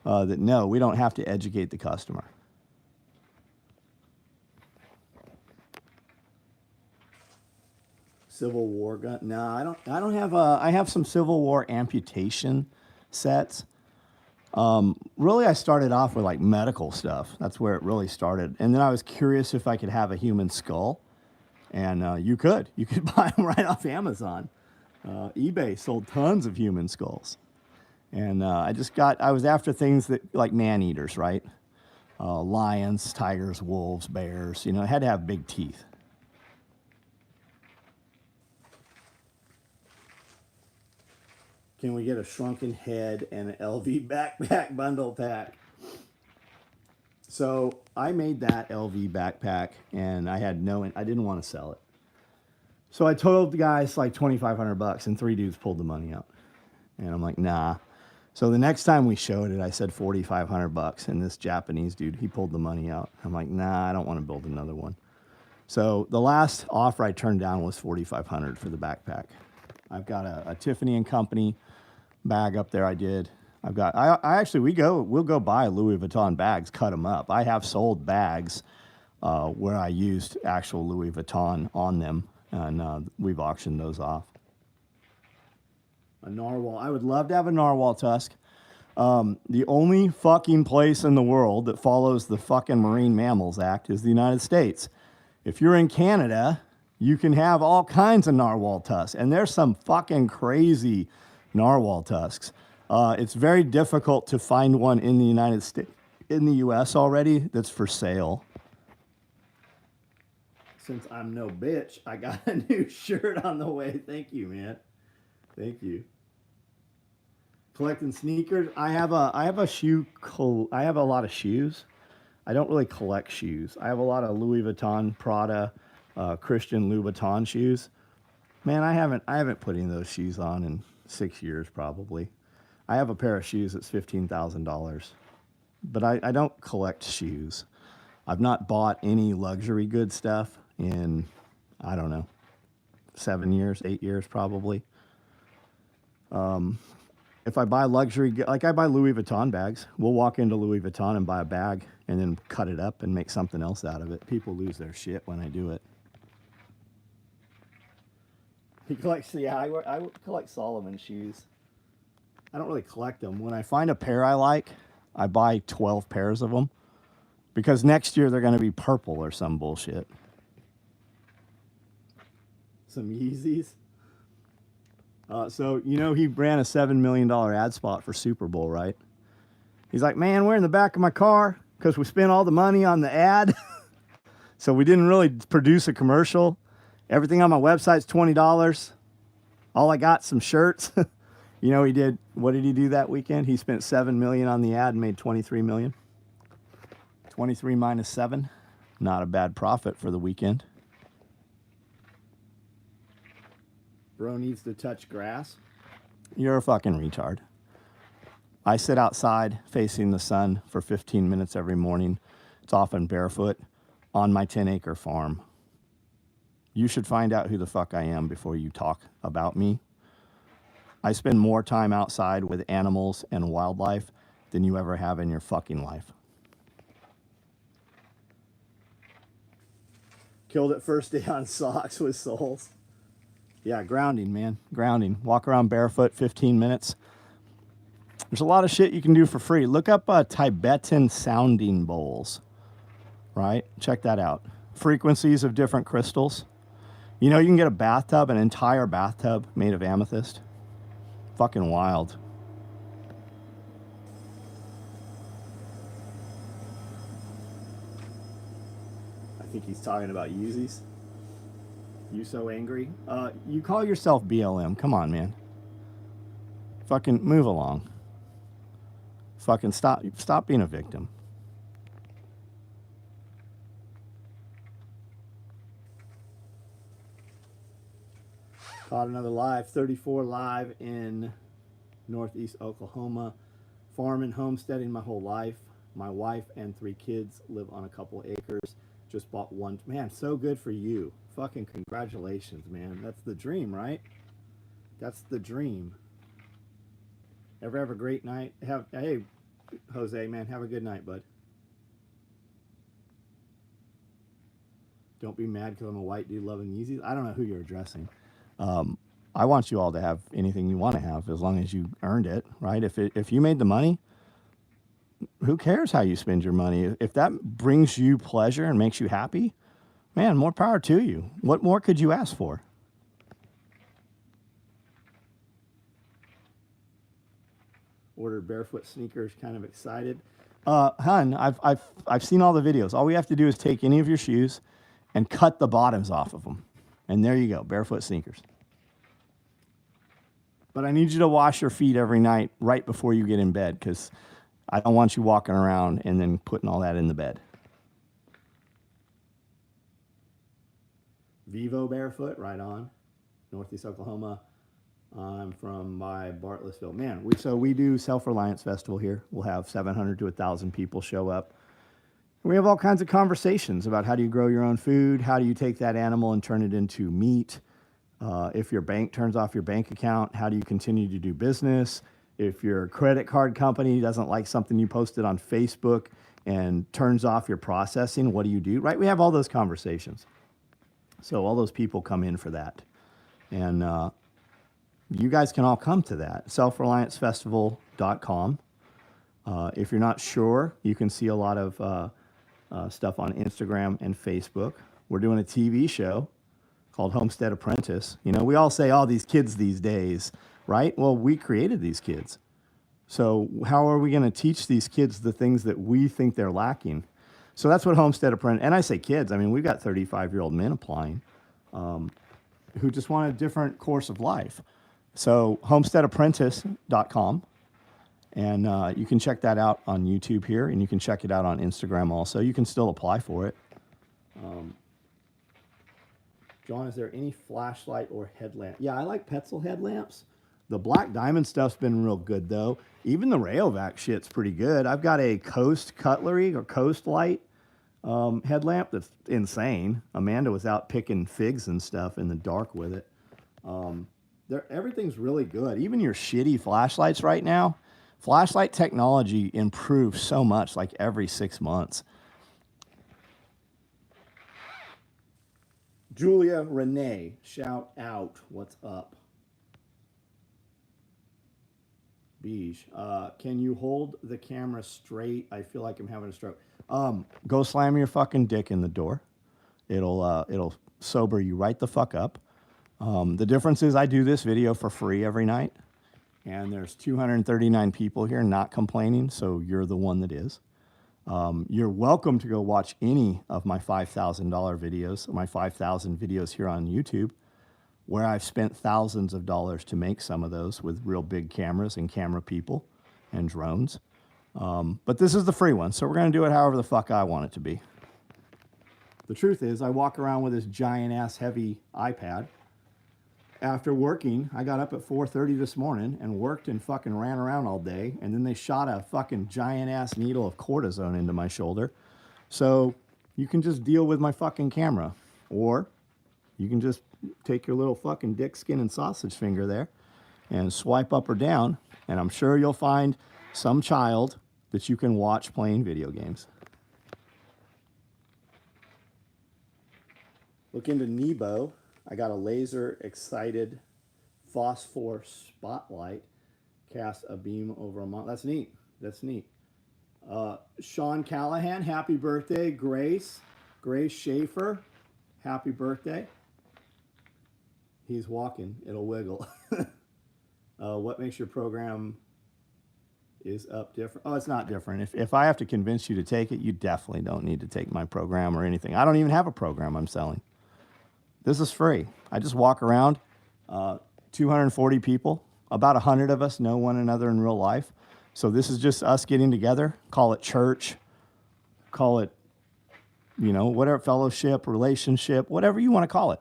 that know we don't have to educate the customer. Civil War gun? No, I don't have. I have some Civil War amputation sets. Really, I started off with like medical stuff. That's where it really started. And then I was curious if I could have a human skull. And you could buy them right off Amazon. eBay sold tons of human skulls. And I was after things that like man eaters, right? Lions, tigers, wolves, bears. It had to have big teeth. Can we get a shrunken head and an LV backpack bundle pack? So I made that LV backpack, and I didn't want to sell it. So I told the guys like $2,500, and 3 dudes pulled the money out. And I'm like, nah. So the next time we showed it, I said $4,500, and this Japanese dude, he pulled the money out. I'm like, nah, I don't want to build another one. So the last offer I turned down was $4,500 for the backpack. I've got a Tiffany and Company bag up there. We'll go buy Louis Vuitton bags, cut them up. I have sold bags where I used actual Louis Vuitton on them, and we've auctioned those off. A narwhal. I would love to have a narwhal tusk. The only fucking place in the world that follows the fucking Marine Mammals Act is the United States. If you're in Canada, you can have all kinds of narwhal tusks, and there's some fucking crazy narwhal tusks. It's very difficult to find one in the United States, in the U.S. already, that's for sale. Since I'm no bitch, I got a new shirt on the way. Thank you, man. Thank you. Collecting sneakers. I have a lot of shoes. I don't really collect shoes. I have a lot of Louis Vuitton, Prada, Christian Louboutin shoes. Man, I haven't put any of those shoes on in 6 years probably. I have a pair of shoes that's $15,000, but I don't collect shoes. I've not bought any luxury good stuff in, I don't know, 7 years, 8 years probably. If I buy luxury, like I buy Louis Vuitton bags, we'll walk into Louis Vuitton and buy a bag and then cut it up and make something else out of it. People lose their shit when I do it. He collects, I collect Solomon shoes. I don't really collect them. When I find a pair I like, I buy 12 pairs of them because next year they're going to be purple or some bullshit. Some Yeezys. So, he ran a $7 million ad spot for Super Bowl, right? He's like, man, we're in the back of my car because we spent all the money on the ad. So we didn't really produce a commercial. Everything on my website's $20. All I got, some shirts. He did, what did he do that weekend? He spent $7 million on the ad and made $23 million. 23 minus 7. Not a bad profit for the weekend. Bro needs to touch grass. You're a fucking retard. I sit outside facing the sun for 15 minutes every morning. It's often barefoot on my 10-acre farm. You should find out who the fuck I am before you talk about me. I spend more time outside with animals and wildlife than you ever have in your fucking life. Killed it first day on socks with soles. Yeah, grounding, man. Grounding. Walk around barefoot 15 minutes. There's a lot of shit you can do for free. Look up Tibetan sounding bowls. Right? Check that out. Frequencies of different crystals. You can get a bathtub, an entire bathtub made of amethyst. Fucking wild. I think he's talking about Yeezys. You so angry? You call yourself BLM. Come on, man. Fucking move along. Fucking stop being a victim. Caught another live, 34 live in Northeast Oklahoma. Farming, homesteading my whole life. My wife and 3 kids live on a couple acres. Just bought one. Man, so good for you. Fucking congratulations, man. That's the dream, right? That's the dream. Ever have a great night? Hey, Jose, man, have a good night, bud. Don't be mad because I'm a white dude loving Yeezys. I don't know who you're addressing. I want you all to have anything you want to have as long as you earned it, right? If you made the money, who cares how you spend your money? If that brings you pleasure and makes you happy, man, more power to you. What more could you ask for? Ordered barefoot sneakers, kind of excited. Hun, I've seen all the videos. All we have to do is take any of your shoes and cut the bottoms off of them. And there you go, barefoot sneakers. But I need you to wash your feet every night right before you get in bed because I don't want you walking around and then putting all that in the bed. Vivo barefoot, right on. Northeast Oklahoma. I'm from by Bartlesville. Man, we do Self-Reliance Festival here. We'll have 700 to 1,000 people show up. We have all kinds of conversations about how do you grow your own food, how do you take that animal and turn it into meat. If your bank turns off your bank account, how do you continue to do business? If your credit card company doesn't like something you posted on Facebook and turns off your processing, what do you do? Right? We have all those conversations. So all those people come in for that. And you guys can all come to that. selfreliancefestival.com. If you're not sure, you can see a lot of stuff on Instagram and Facebook. We're doing a TV show called Homestead Apprentice. You know, we all say, oh, these kids these days, right? Well, we created these kids. So how are we going to teach these kids the things that we think they're lacking? So that's what Homestead Apprentice, and I say kids, I mean, we've got 35-year-old men applying who just want a different course of life. So homesteadapprentice.com. And you can check that out on YouTube here, and you can check it out on Instagram also. You can still apply for it. John, is there any flashlight or headlamp? Yeah, I like Petzl headlamps. The Black Diamond stuff's been real good, though. Even the Rayovac shit's pretty good. I've got a Coast Cutlery or Coast Light headlamp that's insane. Amanda was out picking figs and stuff in the dark with it. Everything's really good. Even your shitty flashlights right now. Flashlight technology improves so much, like every 6 months. Julia Renee, shout out. What's up? Beige. Can you hold the camera straight? I feel like I'm having a stroke. Go slam your fucking dick in the door. It'll sober you right the fuck up. The difference is I do this video for free every night. And there's 239 people here not complaining, so you're the one that is. You're welcome to go watch any of my $5,000 videos, my 5,000 videos here on YouTube, where I've spent thousands of dollars to make some of those with real big cameras and camera people and drones. But this is the free one, so we're going to do it however the fuck I want it to be. The truth is, I walk around with this giant-ass heavy iPad. After working, I got up at 4:30 this morning and worked and fucking ran around all day. And then they shot a fucking giant-ass needle of cortisone into my shoulder. So you can just deal with my fucking camera. Or you can just take your little fucking dick, skin, and sausage finger there and swipe up or down. And I'm sure you'll find some child that you can watch playing video games. Look into Nebo. I got a laser excited phosphor spotlight, cast a beam over a month. That's neat. That's neat. Sean Callahan, happy birthday. Grace Schaefer, happy birthday. He's walking. It'll wiggle. What makes your program is up different? Oh, it's not different. If I have to convince you to take it, you definitely don't need to take my program or anything. I don't even have a program I'm selling. This is free. I just walk around, 240 people. About 100 of us know one another in real life. So this is just us getting together. Call it church. Call it, whatever, fellowship, relationship, whatever you want to call it.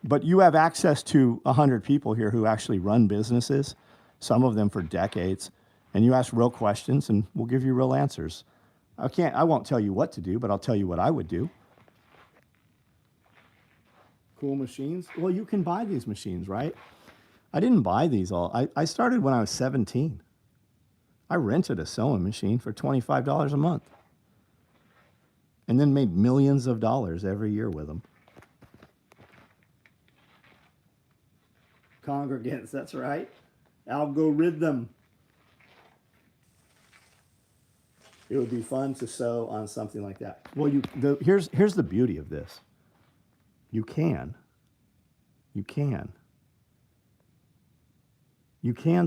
But you have access to 100 people here who actually run businesses, some of them for decades. And you ask real questions and we'll give you real answers. I won't tell you what to do, but I'll tell you what I would do. Cool machines. Well, you can buy these machines, right? I didn't buy these all. I started when I was 17. I rented a sewing machine for $25 a month and then made millions of dollars every year with them. Congregants, that's right. Algorithm. It would be fun to sew on something like that. Well, here's the beauty of this. You can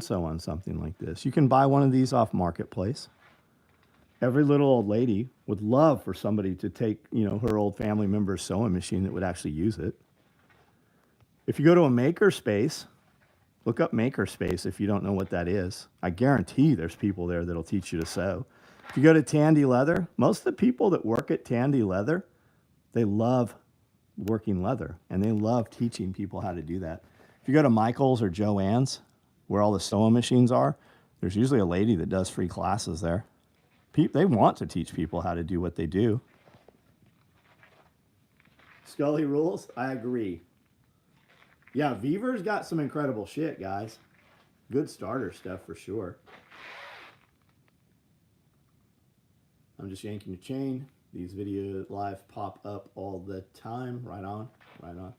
sew on something like this. You can buy one of these off Marketplace. Every little old lady would love for somebody to take, her old family member's sewing machine that would actually use it. If you go to a makerspace, look up makerspace if you don't know what that is. I guarantee there's people there that'll teach you to sew. If you go to Tandy Leather, most of the people that work at Tandy Leather, they love working leather and they love teaching people how to do that. If you go to Michael's or Joann's, where all the sewing machines are, there's usually a lady that does free classes there. They want to teach people how to do what they do. Scully rules? I agree. Yeah, Viver's got some incredible shit, guys. Good starter stuff for sure. I'm just yanking the chain. These video live pop up all the time. Right on, right on.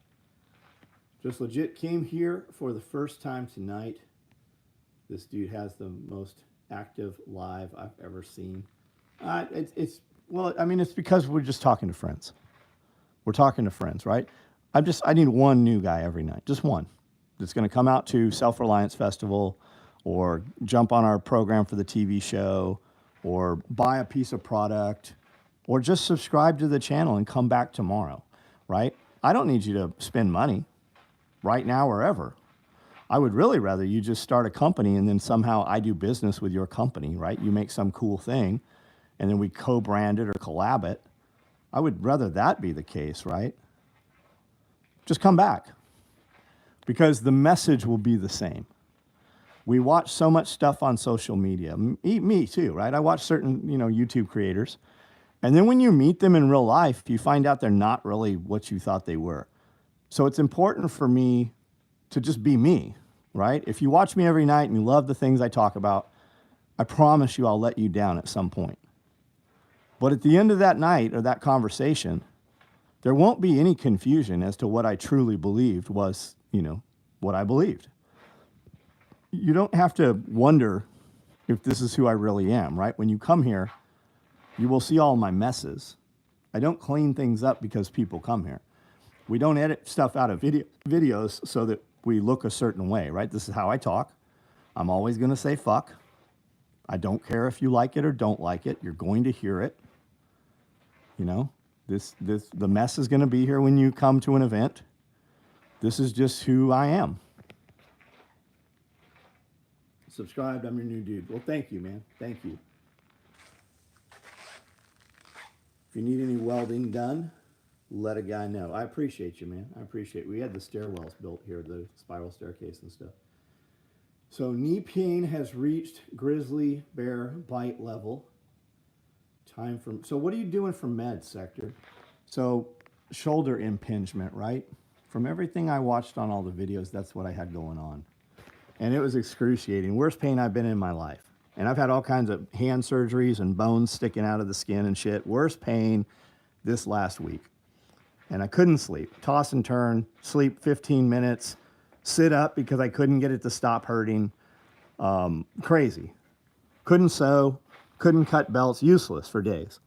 Just legit came here for the first time tonight. This dude has the most active live I've ever seen. It's because we're just talking to friends. We're talking to friends, right? I need one new guy every night, just one, that's going to come out to Self-Reliance Festival or jump on our program for the TV show or buy a piece of product or just subscribe to the channel and come back tomorrow, right? I don't need you to spend money right now or ever. I would really rather you just start a company and then somehow I do business with your company, right? You make some cool thing and then we co-brand it or collab it. I would rather that be the case, right? Just come back because the message will be the same. We watch so much stuff on social media. Me too, right? I watch certain, YouTube creators. And then when you meet them in real life, you find out they're not really what you thought they were. So it's important for me to just be me, right? If you watch me every night and you love the things I talk about, I promise you I'll let you down at some point. But at the end of that night or that conversation, there won't be any confusion as to what I truly believed was, what I believed. You don't have to wonder if this is who I really am, right? When you come here, you will see all my messes. I don't clean things up because people come here. We don't edit stuff out of videos so that we look a certain way, right? This is how I talk. I'm always going to say fuck. I don't care if you like it or don't like it. You're going to hear it. The mess is going to be here when you come to an event. This is just who I am. Subscribed, I'm your new dude. Well, thank you, man. Thank you. If you need any welding done, let a guy know. I appreciate you, man. I appreciate it. We had the stairwells built here, the spiral staircase and stuff. So knee pain has reached grizzly bear bite level. So what are you doing for meds, Sector? So shoulder impingement, right? From everything I watched on all the videos, that's what I had going on. And it was excruciating. Worst pain I've been in my life. And I've had all kinds of hand surgeries and bones sticking out of the skin and shit. Worst pain this last week. And I couldn't sleep. Toss and turn, sleep 15 minutes, sit up because I couldn't get it to stop hurting. Crazy. Couldn't sew, couldn't cut belts, useless for days.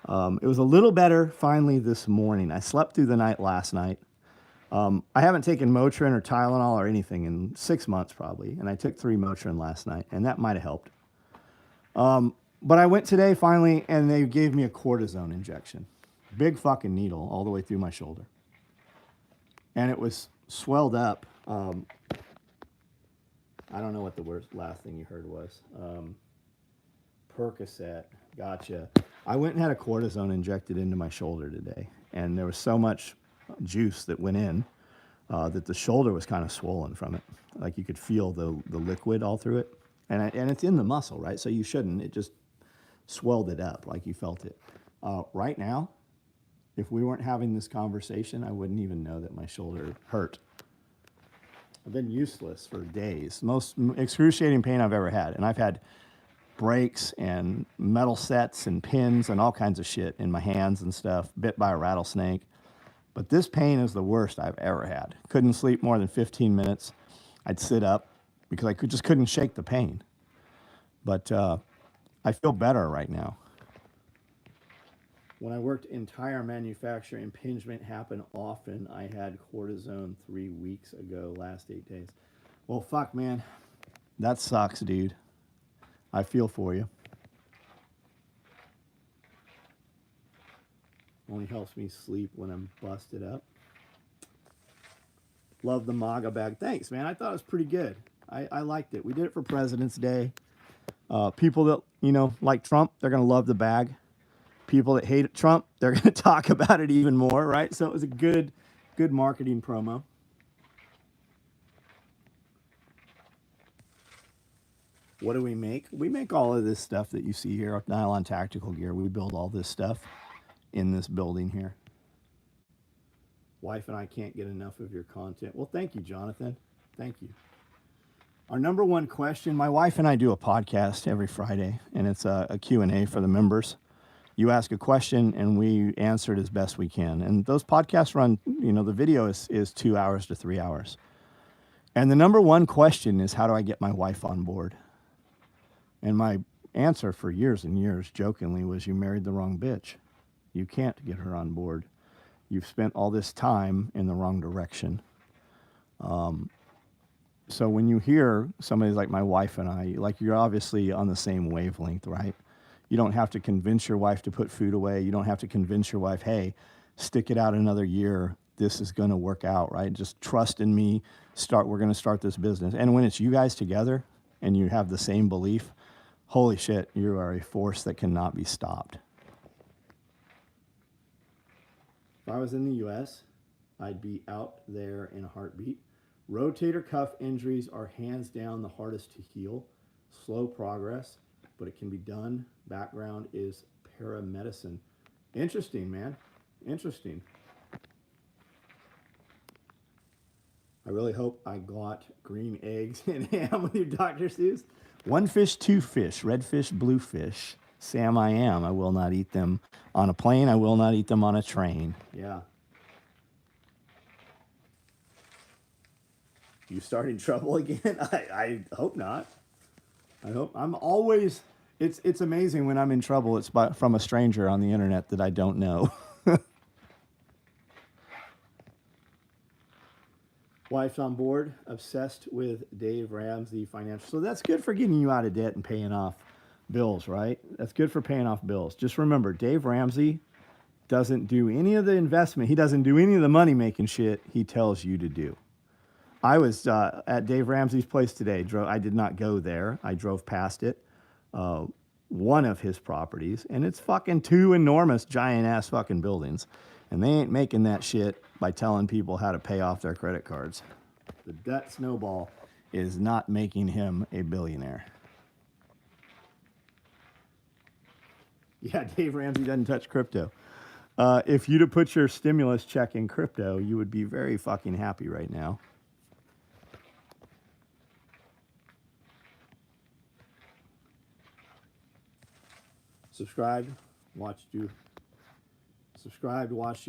It was a little better finally this morning. I slept through the night last night. I haven't taken Motrin or Tylenol or anything in 6 months probably, and I took 3 Motrin last night, and that might have helped. But I went today finally, and they gave me a cortisone injection. Big fucking needle all the way through my shoulder. and it was swelled up. I don't know what the last thing you heard was. Percocet. Gotcha. I went and had a cortisone injected into my shoulder today, and there was so much juice that went in that the shoulder was kind of swollen from it. Like you could feel the liquid all through it. And it's in the muscle, right? So you shouldn't. It just swelled it up like you felt it. Right now, if we weren't having this conversation, I wouldn't even know that my shoulder hurt. I've been useless for days. Most excruciating pain I've ever had. And I've had breaks and metal sets and pins and all kinds of shit in my hands and stuff, bit by a rattlesnake. But this pain is the worst I've ever had. Couldn't sleep more than 15 minutes. I'd sit up because I just couldn't shake the pain. But I feel better right now. When I worked in tire manufacture, impingement happened often. I had cortisone 3 weeks ago, last 8 days. Well, fuck, man. That sucks, dude. I feel for you. Only helps me sleep when I'm busted up. Love the MAGA bag. Thanks, man. I thought it was pretty good. I liked it. We did it for President's Day. People that, like Trump, they're going to love the bag. People that hate Trump, they're going to talk about it even more, right? So it was a good marketing promo. What do we make? We make all of this stuff that you see here, nylon tactical gear. We build all this stuff in this building here. Wife and I can't get enough of your content. Well, thank you, Jonathan. Thank you. Our number one question, my wife and I do a podcast every Friday, and it's a Q&A for the members. You ask a question, and we answer it as best we can. And those podcasts run, the video is 2 hours to 3 hours. And the number one question is, how do I get my wife on board? And my answer for years and years, jokingly, was, you married the wrong bitch. You can't get her on board. You've spent all this time in the wrong direction. So when you hear somebody like my wife and I, like, you're obviously on the same wavelength, right? You don't have to convince your wife to put food away. You don't have to convince your wife, hey, stick it out another year. This is going to work out, right? Just trust in me. We're going to start this business. And when it's you guys together and you have the same belief, holy shit, you are a force that cannot be stopped. If I was in the U.S., I'd be out there in a heartbeat. Rotator cuff injuries are hands down the hardest to heal. Slow progress, but it can be done. Background is paramedicine. Interesting, man. Interesting. I really hope I got green eggs and ham with your Dr. Seuss. One fish, two fish, red fish, blue fish. Sam, I am. I will not eat them on a plane. I will not eat them on a train. Yeah. You starting trouble again? I hope not. I hope. I'm always, it's amazing when I'm in trouble. It's from a stranger on the internet that I don't know. Wife's on board, obsessed with Dave Ramsey financial. So that's good for getting you out of debt and paying off bills, right? That's good for paying off bills. Just remember, Dave Ramsey doesn't do any of the investment. He doesn't do any of the money making shit he tells you to do. I was at Dave Ramsey's place today. I did not go there. I drove past it, one of his properties, and it's fucking 2 enormous, giant-ass fucking buildings. And they ain't making that shit by telling people how to pay off their credit cards. The debt snowball is not making him a billionaire. Yeah, Dave Ramsey doesn't touch crypto. If you'd have put your stimulus check in crypto, you would be very fucking happy right now. Subscribed, watched you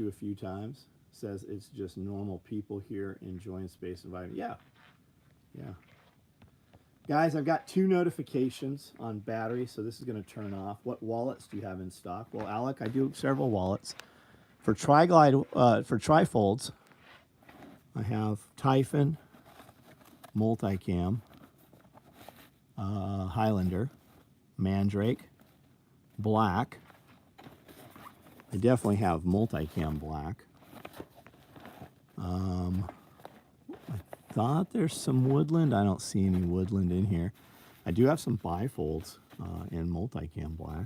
a few times. Says it's just normal people here enjoying space environment. Yeah. Guys, I've got 2 notifications on battery, so this is going to turn off. What wallets do you have in stock? Well, Alec, I do several wallets. For for trifolds, I have Typhon, Multicam, Highlander, Mandrake, Black. I definitely have Multicam Black. I thought there's some woodland. I don't see any woodland in here. I do have some bifolds in multicam black.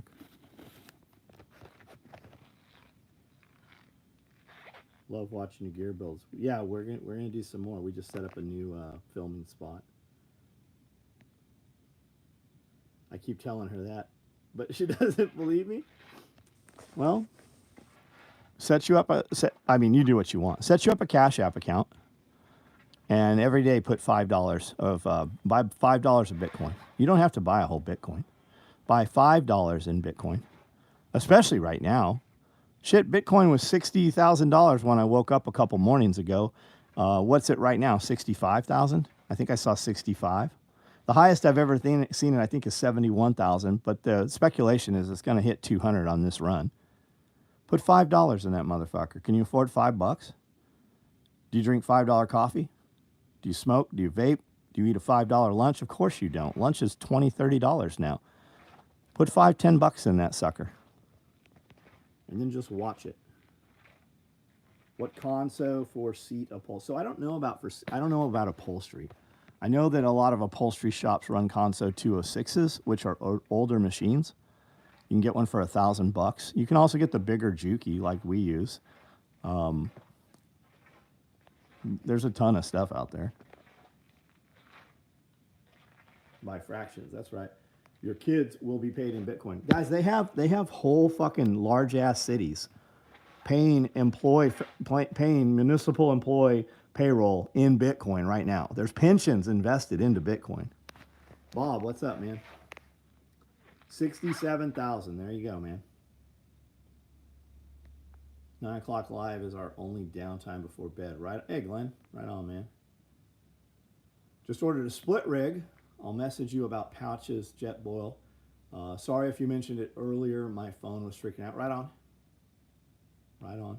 Love watching the gear builds. Yeah, we're gonna do some more. We just set up a new filming spot. I keep telling her that, but she doesn't believe me. Well, set you up I mean, you do what you want. Set you up a Cash App account, and every day put $5 of buy $5 of Bitcoin. You don't have to buy a whole Bitcoin. Buy $5 in Bitcoin, especially right now. Shit, Bitcoin was $60,000 when I woke up a couple mornings ago. What's it right now? 65,000? I think I saw 65. The highest I've ever seen it, I think, is 71,000. But the speculation is it's going to hit 200 on this run. Put $5 in that motherfucker. Can you afford $5? Do you drink $5 coffee? Do you smoke? Do you vape? Do you eat a $5 lunch? Of course you don't. Lunch is $20, $30 now. Put $5, $10 in that sucker. And then just watch it. What console for seat upholstery? So I don't know about upholstery. I know that a lot of upholstery shops run console 206s, which are older machines. You can get one for $1,000. You can also get the bigger Juki like we use. There's a ton of stuff out there. By fractions, that's right. Your kids will be paid in Bitcoin. Guys, they have whole fucking large ass cities paying municipal employee payroll in Bitcoin right now. There's pensions invested into Bitcoin. Bob, what's up, man? 67,000. There you go, man. 9 o'clock live is our only downtime before bed. Right? Hey, Glenn. Right on, man. Just ordered a split rig. I'll message you about pouches, Jetboil. Sorry if you mentioned it earlier. My phone was freaking out. Right on. Right on.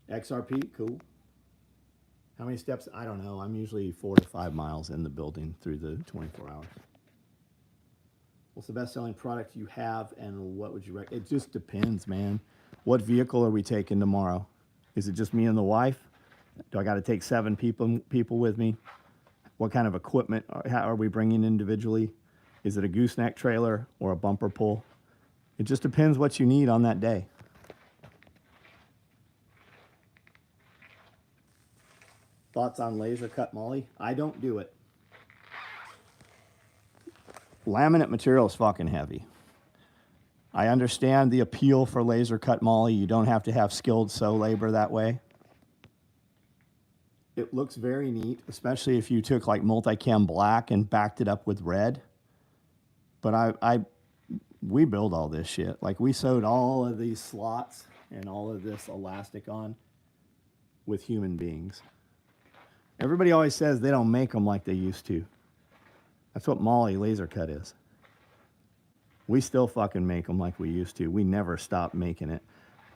XRP, cool. How many steps? I don't know. I'm usually 4 to 5 miles in the building through the 24 hours. What's the best-selling product you have, and what would you recommend? It just depends, man. What vehicle are we taking tomorrow? Is it just me and the wife? Do I got to take 7 people with me? What kind of equipment are we bringing individually? Is it a gooseneck trailer or a bumper pull? It just depends what you need on that day. Thoughts on laser cut molly? I don't do it. Laminate material is fucking heavy. I understand the appeal for laser cut molly. You don't have to have skilled sew labor that way. It looks very neat, especially if you took like multicam black and backed it up with red. But we build all this shit. Like we sewed all of these slots and all of this elastic on with human beings. Everybody always says they don't make them like they used to. That's what molly laser cut is. We still fucking make them like we used to. We never stopped making it.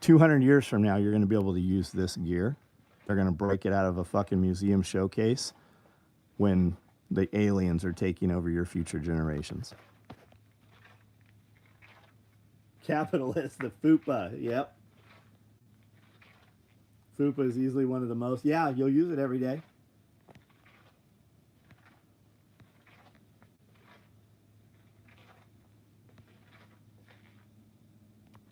200 years from now, you're going to be able to use this gear. They're going to break it out of a fucking museum showcase when the aliens are taking over your future generations. Capitalist, the FUPA, yep. FUPA is easily one of the most, yeah, you'll use it every day.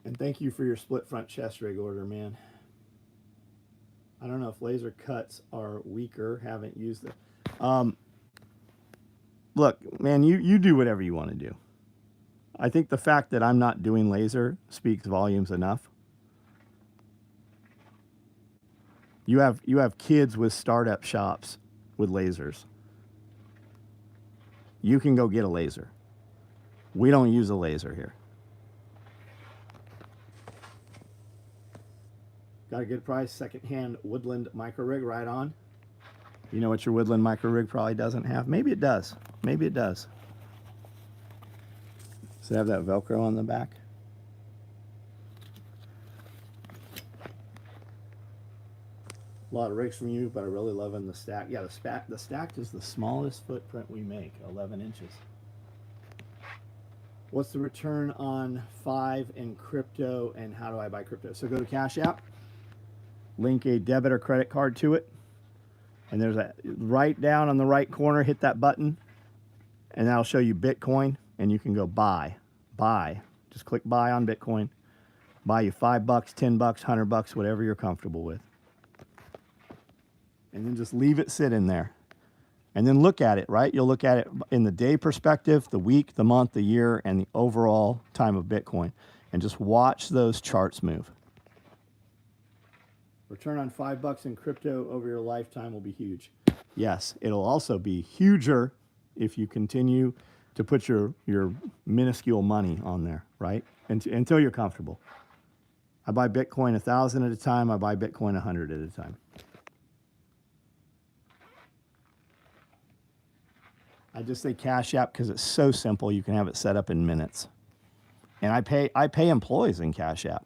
And thank you for your split front chest rig order, man. I don't know if laser cuts are weaker. Haven't used it. Look, man, you do whatever you want to do. I think the fact that I'm not doing laser speaks volumes enough. You have kids with startup shops with lasers. You can go get a laser. We don't use a laser here. Got a good price, secondhand Woodland micro rig, right on. You know what your Woodland micro rig probably doesn't have? Maybe it does. Maybe it does. Does it have that Velcro on the back? A lot of rigs from you, but I really loving the stack. Yeah, the stacked is the smallest footprint we make, 11 inches. What's the return on 5 in crypto, and how do I buy crypto? So go to Cash App. link a debit or credit card to it. And there's a right down on the right corner, hit that button, and that'll show you Bitcoin, and you can go buy. Just click buy on Bitcoin. Buy you $5, $10, $100, whatever you're comfortable with. And then just leave it sit in there. And then look at it, right? You'll look at it in the day perspective, the week, the month, the year, and the overall time of Bitcoin. And just watch those charts move. Return on $5 in crypto over your lifetime will be huge. Yes, it'll also be huger if you continue to put your minuscule money on there, right? Until you're comfortable. I buy Bitcoin 1,000 at a time. I buy Bitcoin 100 at a time. I just say Cash App because it's so simple. You can have it set up in minutes. And I pay employees in Cash App.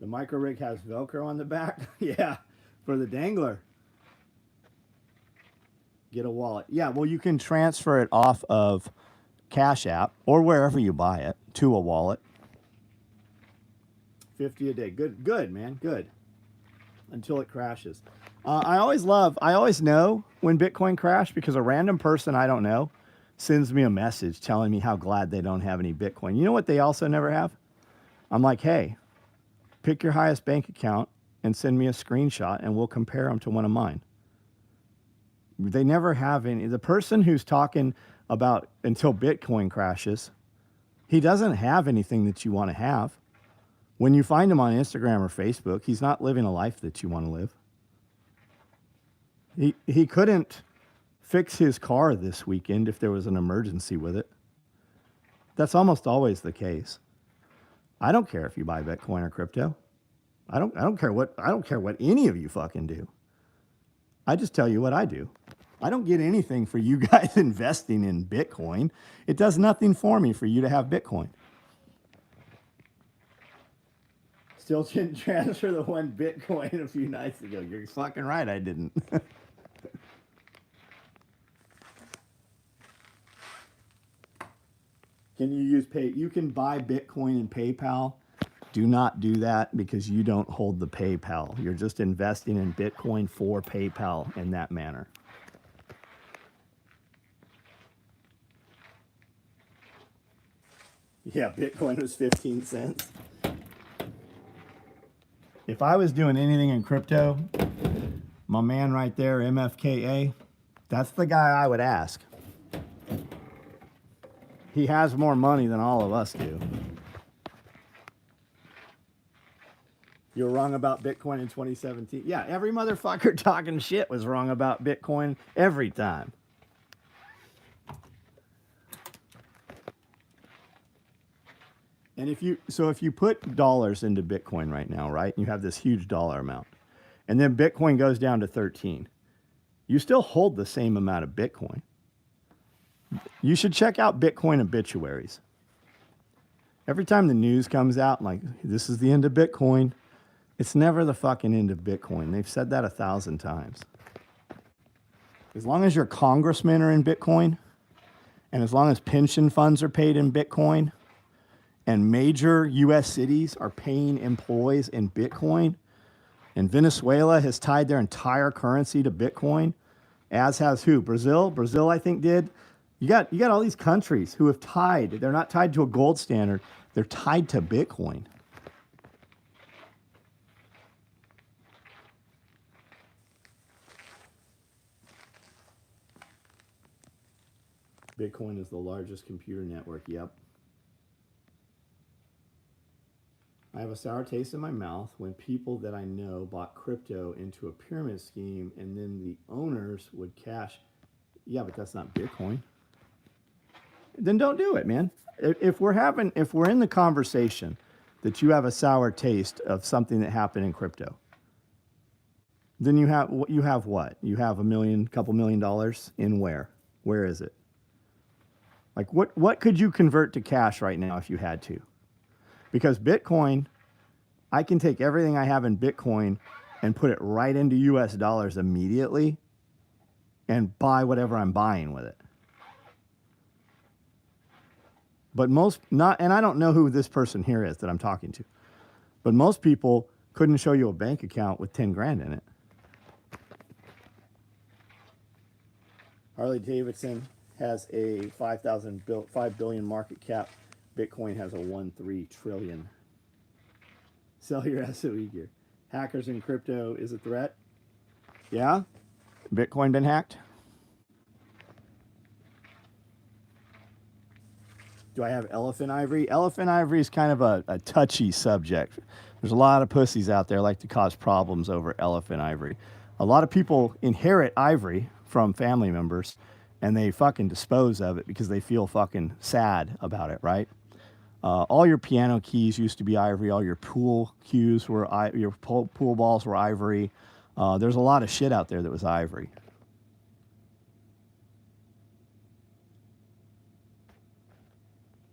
The micro rig has Velcro on the back. Yeah, for the dangler. Get a wallet. Yeah, well, you can transfer it off of Cash App or wherever you buy it to a wallet. 50 a day. Good, man. Good. Until it crashes. I always know when Bitcoin crashed because a random person I don't know sends me a message telling me how glad they don't have any Bitcoin. You know what they also never have? I'm like, hey, pick your highest bank account and send me a screenshot and we'll compare them to one of mine. They never have any. The person who's talking about until Bitcoin crashes, he doesn't have anything that you want to have. When you find him on Instagram or Facebook, he's not living a life that you want to live. He couldn't fix his car this weekend if there was an emergency with it. That's almost always the case. I don't care if you buy Bitcoin or crypto. I don't care what any of you fucking do. I just tell you what I do. I don't get anything for you guys investing in Bitcoin. It does nothing for me for you to have Bitcoin. Still didn't transfer the one Bitcoin a few nights ago. You're fucking right, I didn't. Can you use pay? You can buy Bitcoin in PayPal. Do not do that because you don't hold the PayPal. You're just investing in Bitcoin for PayPal in that manner. Yeah, Bitcoin was 15 cents. If I was doing anything in crypto, my man right there, MFKA, that's the guy I would ask. He has more money than all of us do. You're wrong about Bitcoin in 2017. Yeah, every motherfucker talking shit was wrong about Bitcoin every time. And if you put dollars into Bitcoin right now, right, you have this huge dollar amount, and then Bitcoin goes down to 13, you still hold the same amount of Bitcoin. You should check out Bitcoin obituaries. Every time the news comes out, like, this is the end of Bitcoin, it's never the fucking end of Bitcoin. They've said that 1,000 times. As long as your congressmen are in Bitcoin, and as long as pension funds are paid in Bitcoin, and major U.S. cities are paying employees in Bitcoin, and Venezuela has tied their entire currency to Bitcoin, as has who? Brazil? Brazil, I think, did. You got all these countries who have tied. They're not tied to a gold standard. They're tied to Bitcoin. Bitcoin is the largest computer network. Yep. I have a sour taste in my mouth when people that I know bought crypto into a pyramid scheme and then the owners would cash. Yeah, but that's not Bitcoin. Then don't do it, man. If we're in the conversation that you have a sour taste of something that happened in crypto, then you have what? You have couple $1 million in where? Where is it? Like what could you convert to cash right now if you had to? Because Bitcoin, I can take everything I have in Bitcoin and put it right into US dollars immediately and buy whatever I'm buying with it. But and I don't know who this person here is that I'm talking to, But most people couldn't show you a bank account with 10 grand in it. Harley Davidson has a 5 billion market cap. Bitcoin has a 1.3 trillion. Sell your SOE gear. Hackers in crypto is a threat. Yeah? Bitcoin been hacked? Do I have elephant ivory? Elephant ivory is kind of a touchy subject. There's a lot of pussies out there like to cause problems over elephant ivory. A lot of people inherit ivory from family members and they fucking dispose of it because they feel fucking sad about it, right? All your piano keys used to be ivory. All your pool cues were your pool balls were ivory. There's a lot of shit out there that was ivory.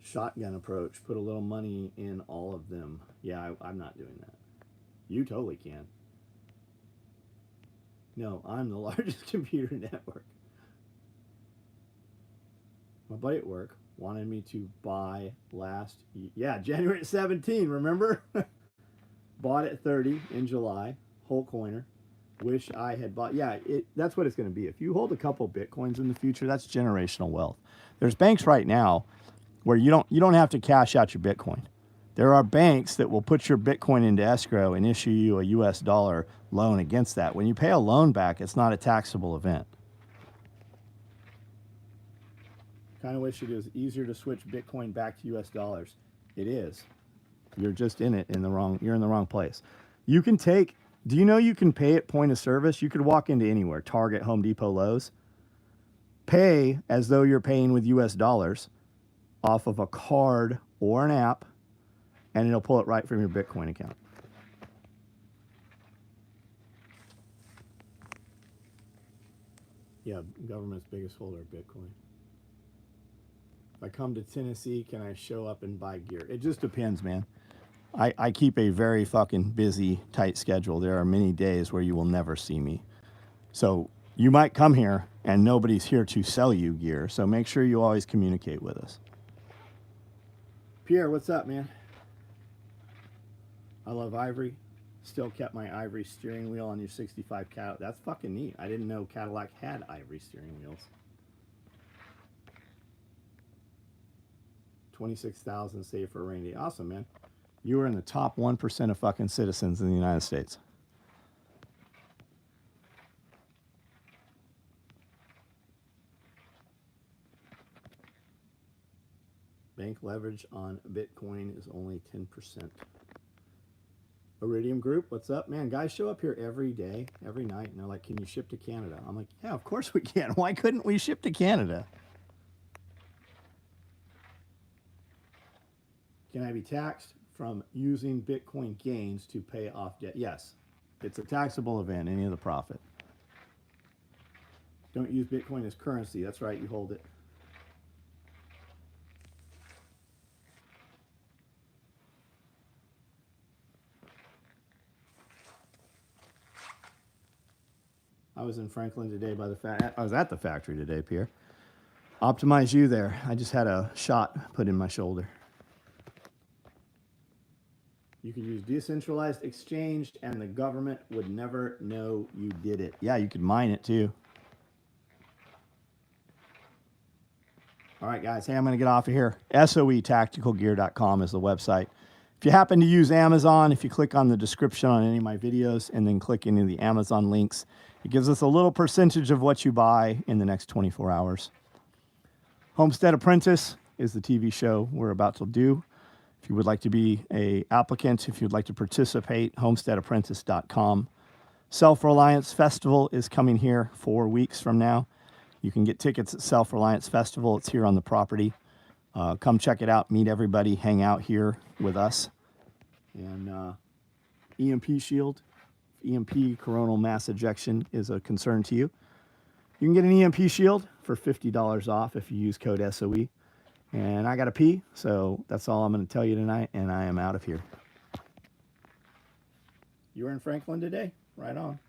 Shotgun approach. Put a little money in all of them. Yeah, I'm not doing that. You totally can. No, I'm the largest computer network. My buddy at work wanted me to buy January 17, remember? Bought at 30 in July, whole coiner. Wish I had bought. Yeah, that's what it's going to be. If you hold a couple Bitcoins in the future, that's generational wealth. There's banks right now where you don't have to cash out your Bitcoin. There are banks that will put your Bitcoin into escrow and issue you a US dollar loan against that. When you pay a loan back, it's not a taxable event. Kind of wish it was easier to switch Bitcoin back to US dollars. It is. You're just in the wrong place. You can do you know you can pay at point of service? You could walk into anywhere, Target, Home Depot, Lowe's, pay as though you're paying with US dollars off of a card or an app, and it'll pull it right from your Bitcoin account. Yeah, government's biggest holder of Bitcoin. If I come to Tennessee, can I show up and buy gear? It just depends, man. I keep a very fucking busy, tight schedule. There are many days where you will never see me. So you might come here and nobody's here to sell you gear. So make sure you always communicate with us. Pierre, what's up, man? I love ivory. Still kept my ivory steering wheel on your 65 Cadillac. That's fucking neat. I didn't know Cadillac had ivory steering wheels. 26,000 saved for a rainy day. Awesome, man. You are in the top 1% of fucking citizens in the United States. Bank leverage on Bitcoin is only 10%. Iridium Group, what's up? Man, guys show up here every day, every night, and they're like, can you ship to Canada? I'm like, yeah, of course we can. Why couldn't we ship to Canada? Can I be taxed from using Bitcoin gains to pay off debt? Yes. It's a taxable event, any of the profit. Don't use Bitcoin as currency. That's right, you hold it. I was in Franklin today I was at the factory today, Pierre. Optimize you there. I just had a shot put in my shoulder. You could use decentralized exchange and the government would never know you did it. Yeah, you could mine it too. All right, guys. Hey, I'm going to get off of here. SOEtacticalgear.com is the website. If you happen to use Amazon, if you click on the description on any of my videos and then click into the Amazon links, it gives us a little percentage of what you buy in the next 24 hours. Homestead Apprentice is the TV show we're about to do. If you would like to be an applicant, if you'd like to participate, homesteadapprentice.com. Self-Reliance Festival is coming here 4 weeks from now. You can get tickets at Self-Reliance Festival. It's here on the property. Come check it out, meet everybody, hang out here with us. And EMP shield, EMP coronal mass ejection is a concern to you. You can get an EMP shield for $50 off if you use code SOE. And I got to pee, so that's all I'm going to tell you tonight, and I am out of here. You were in Franklin today? Right on.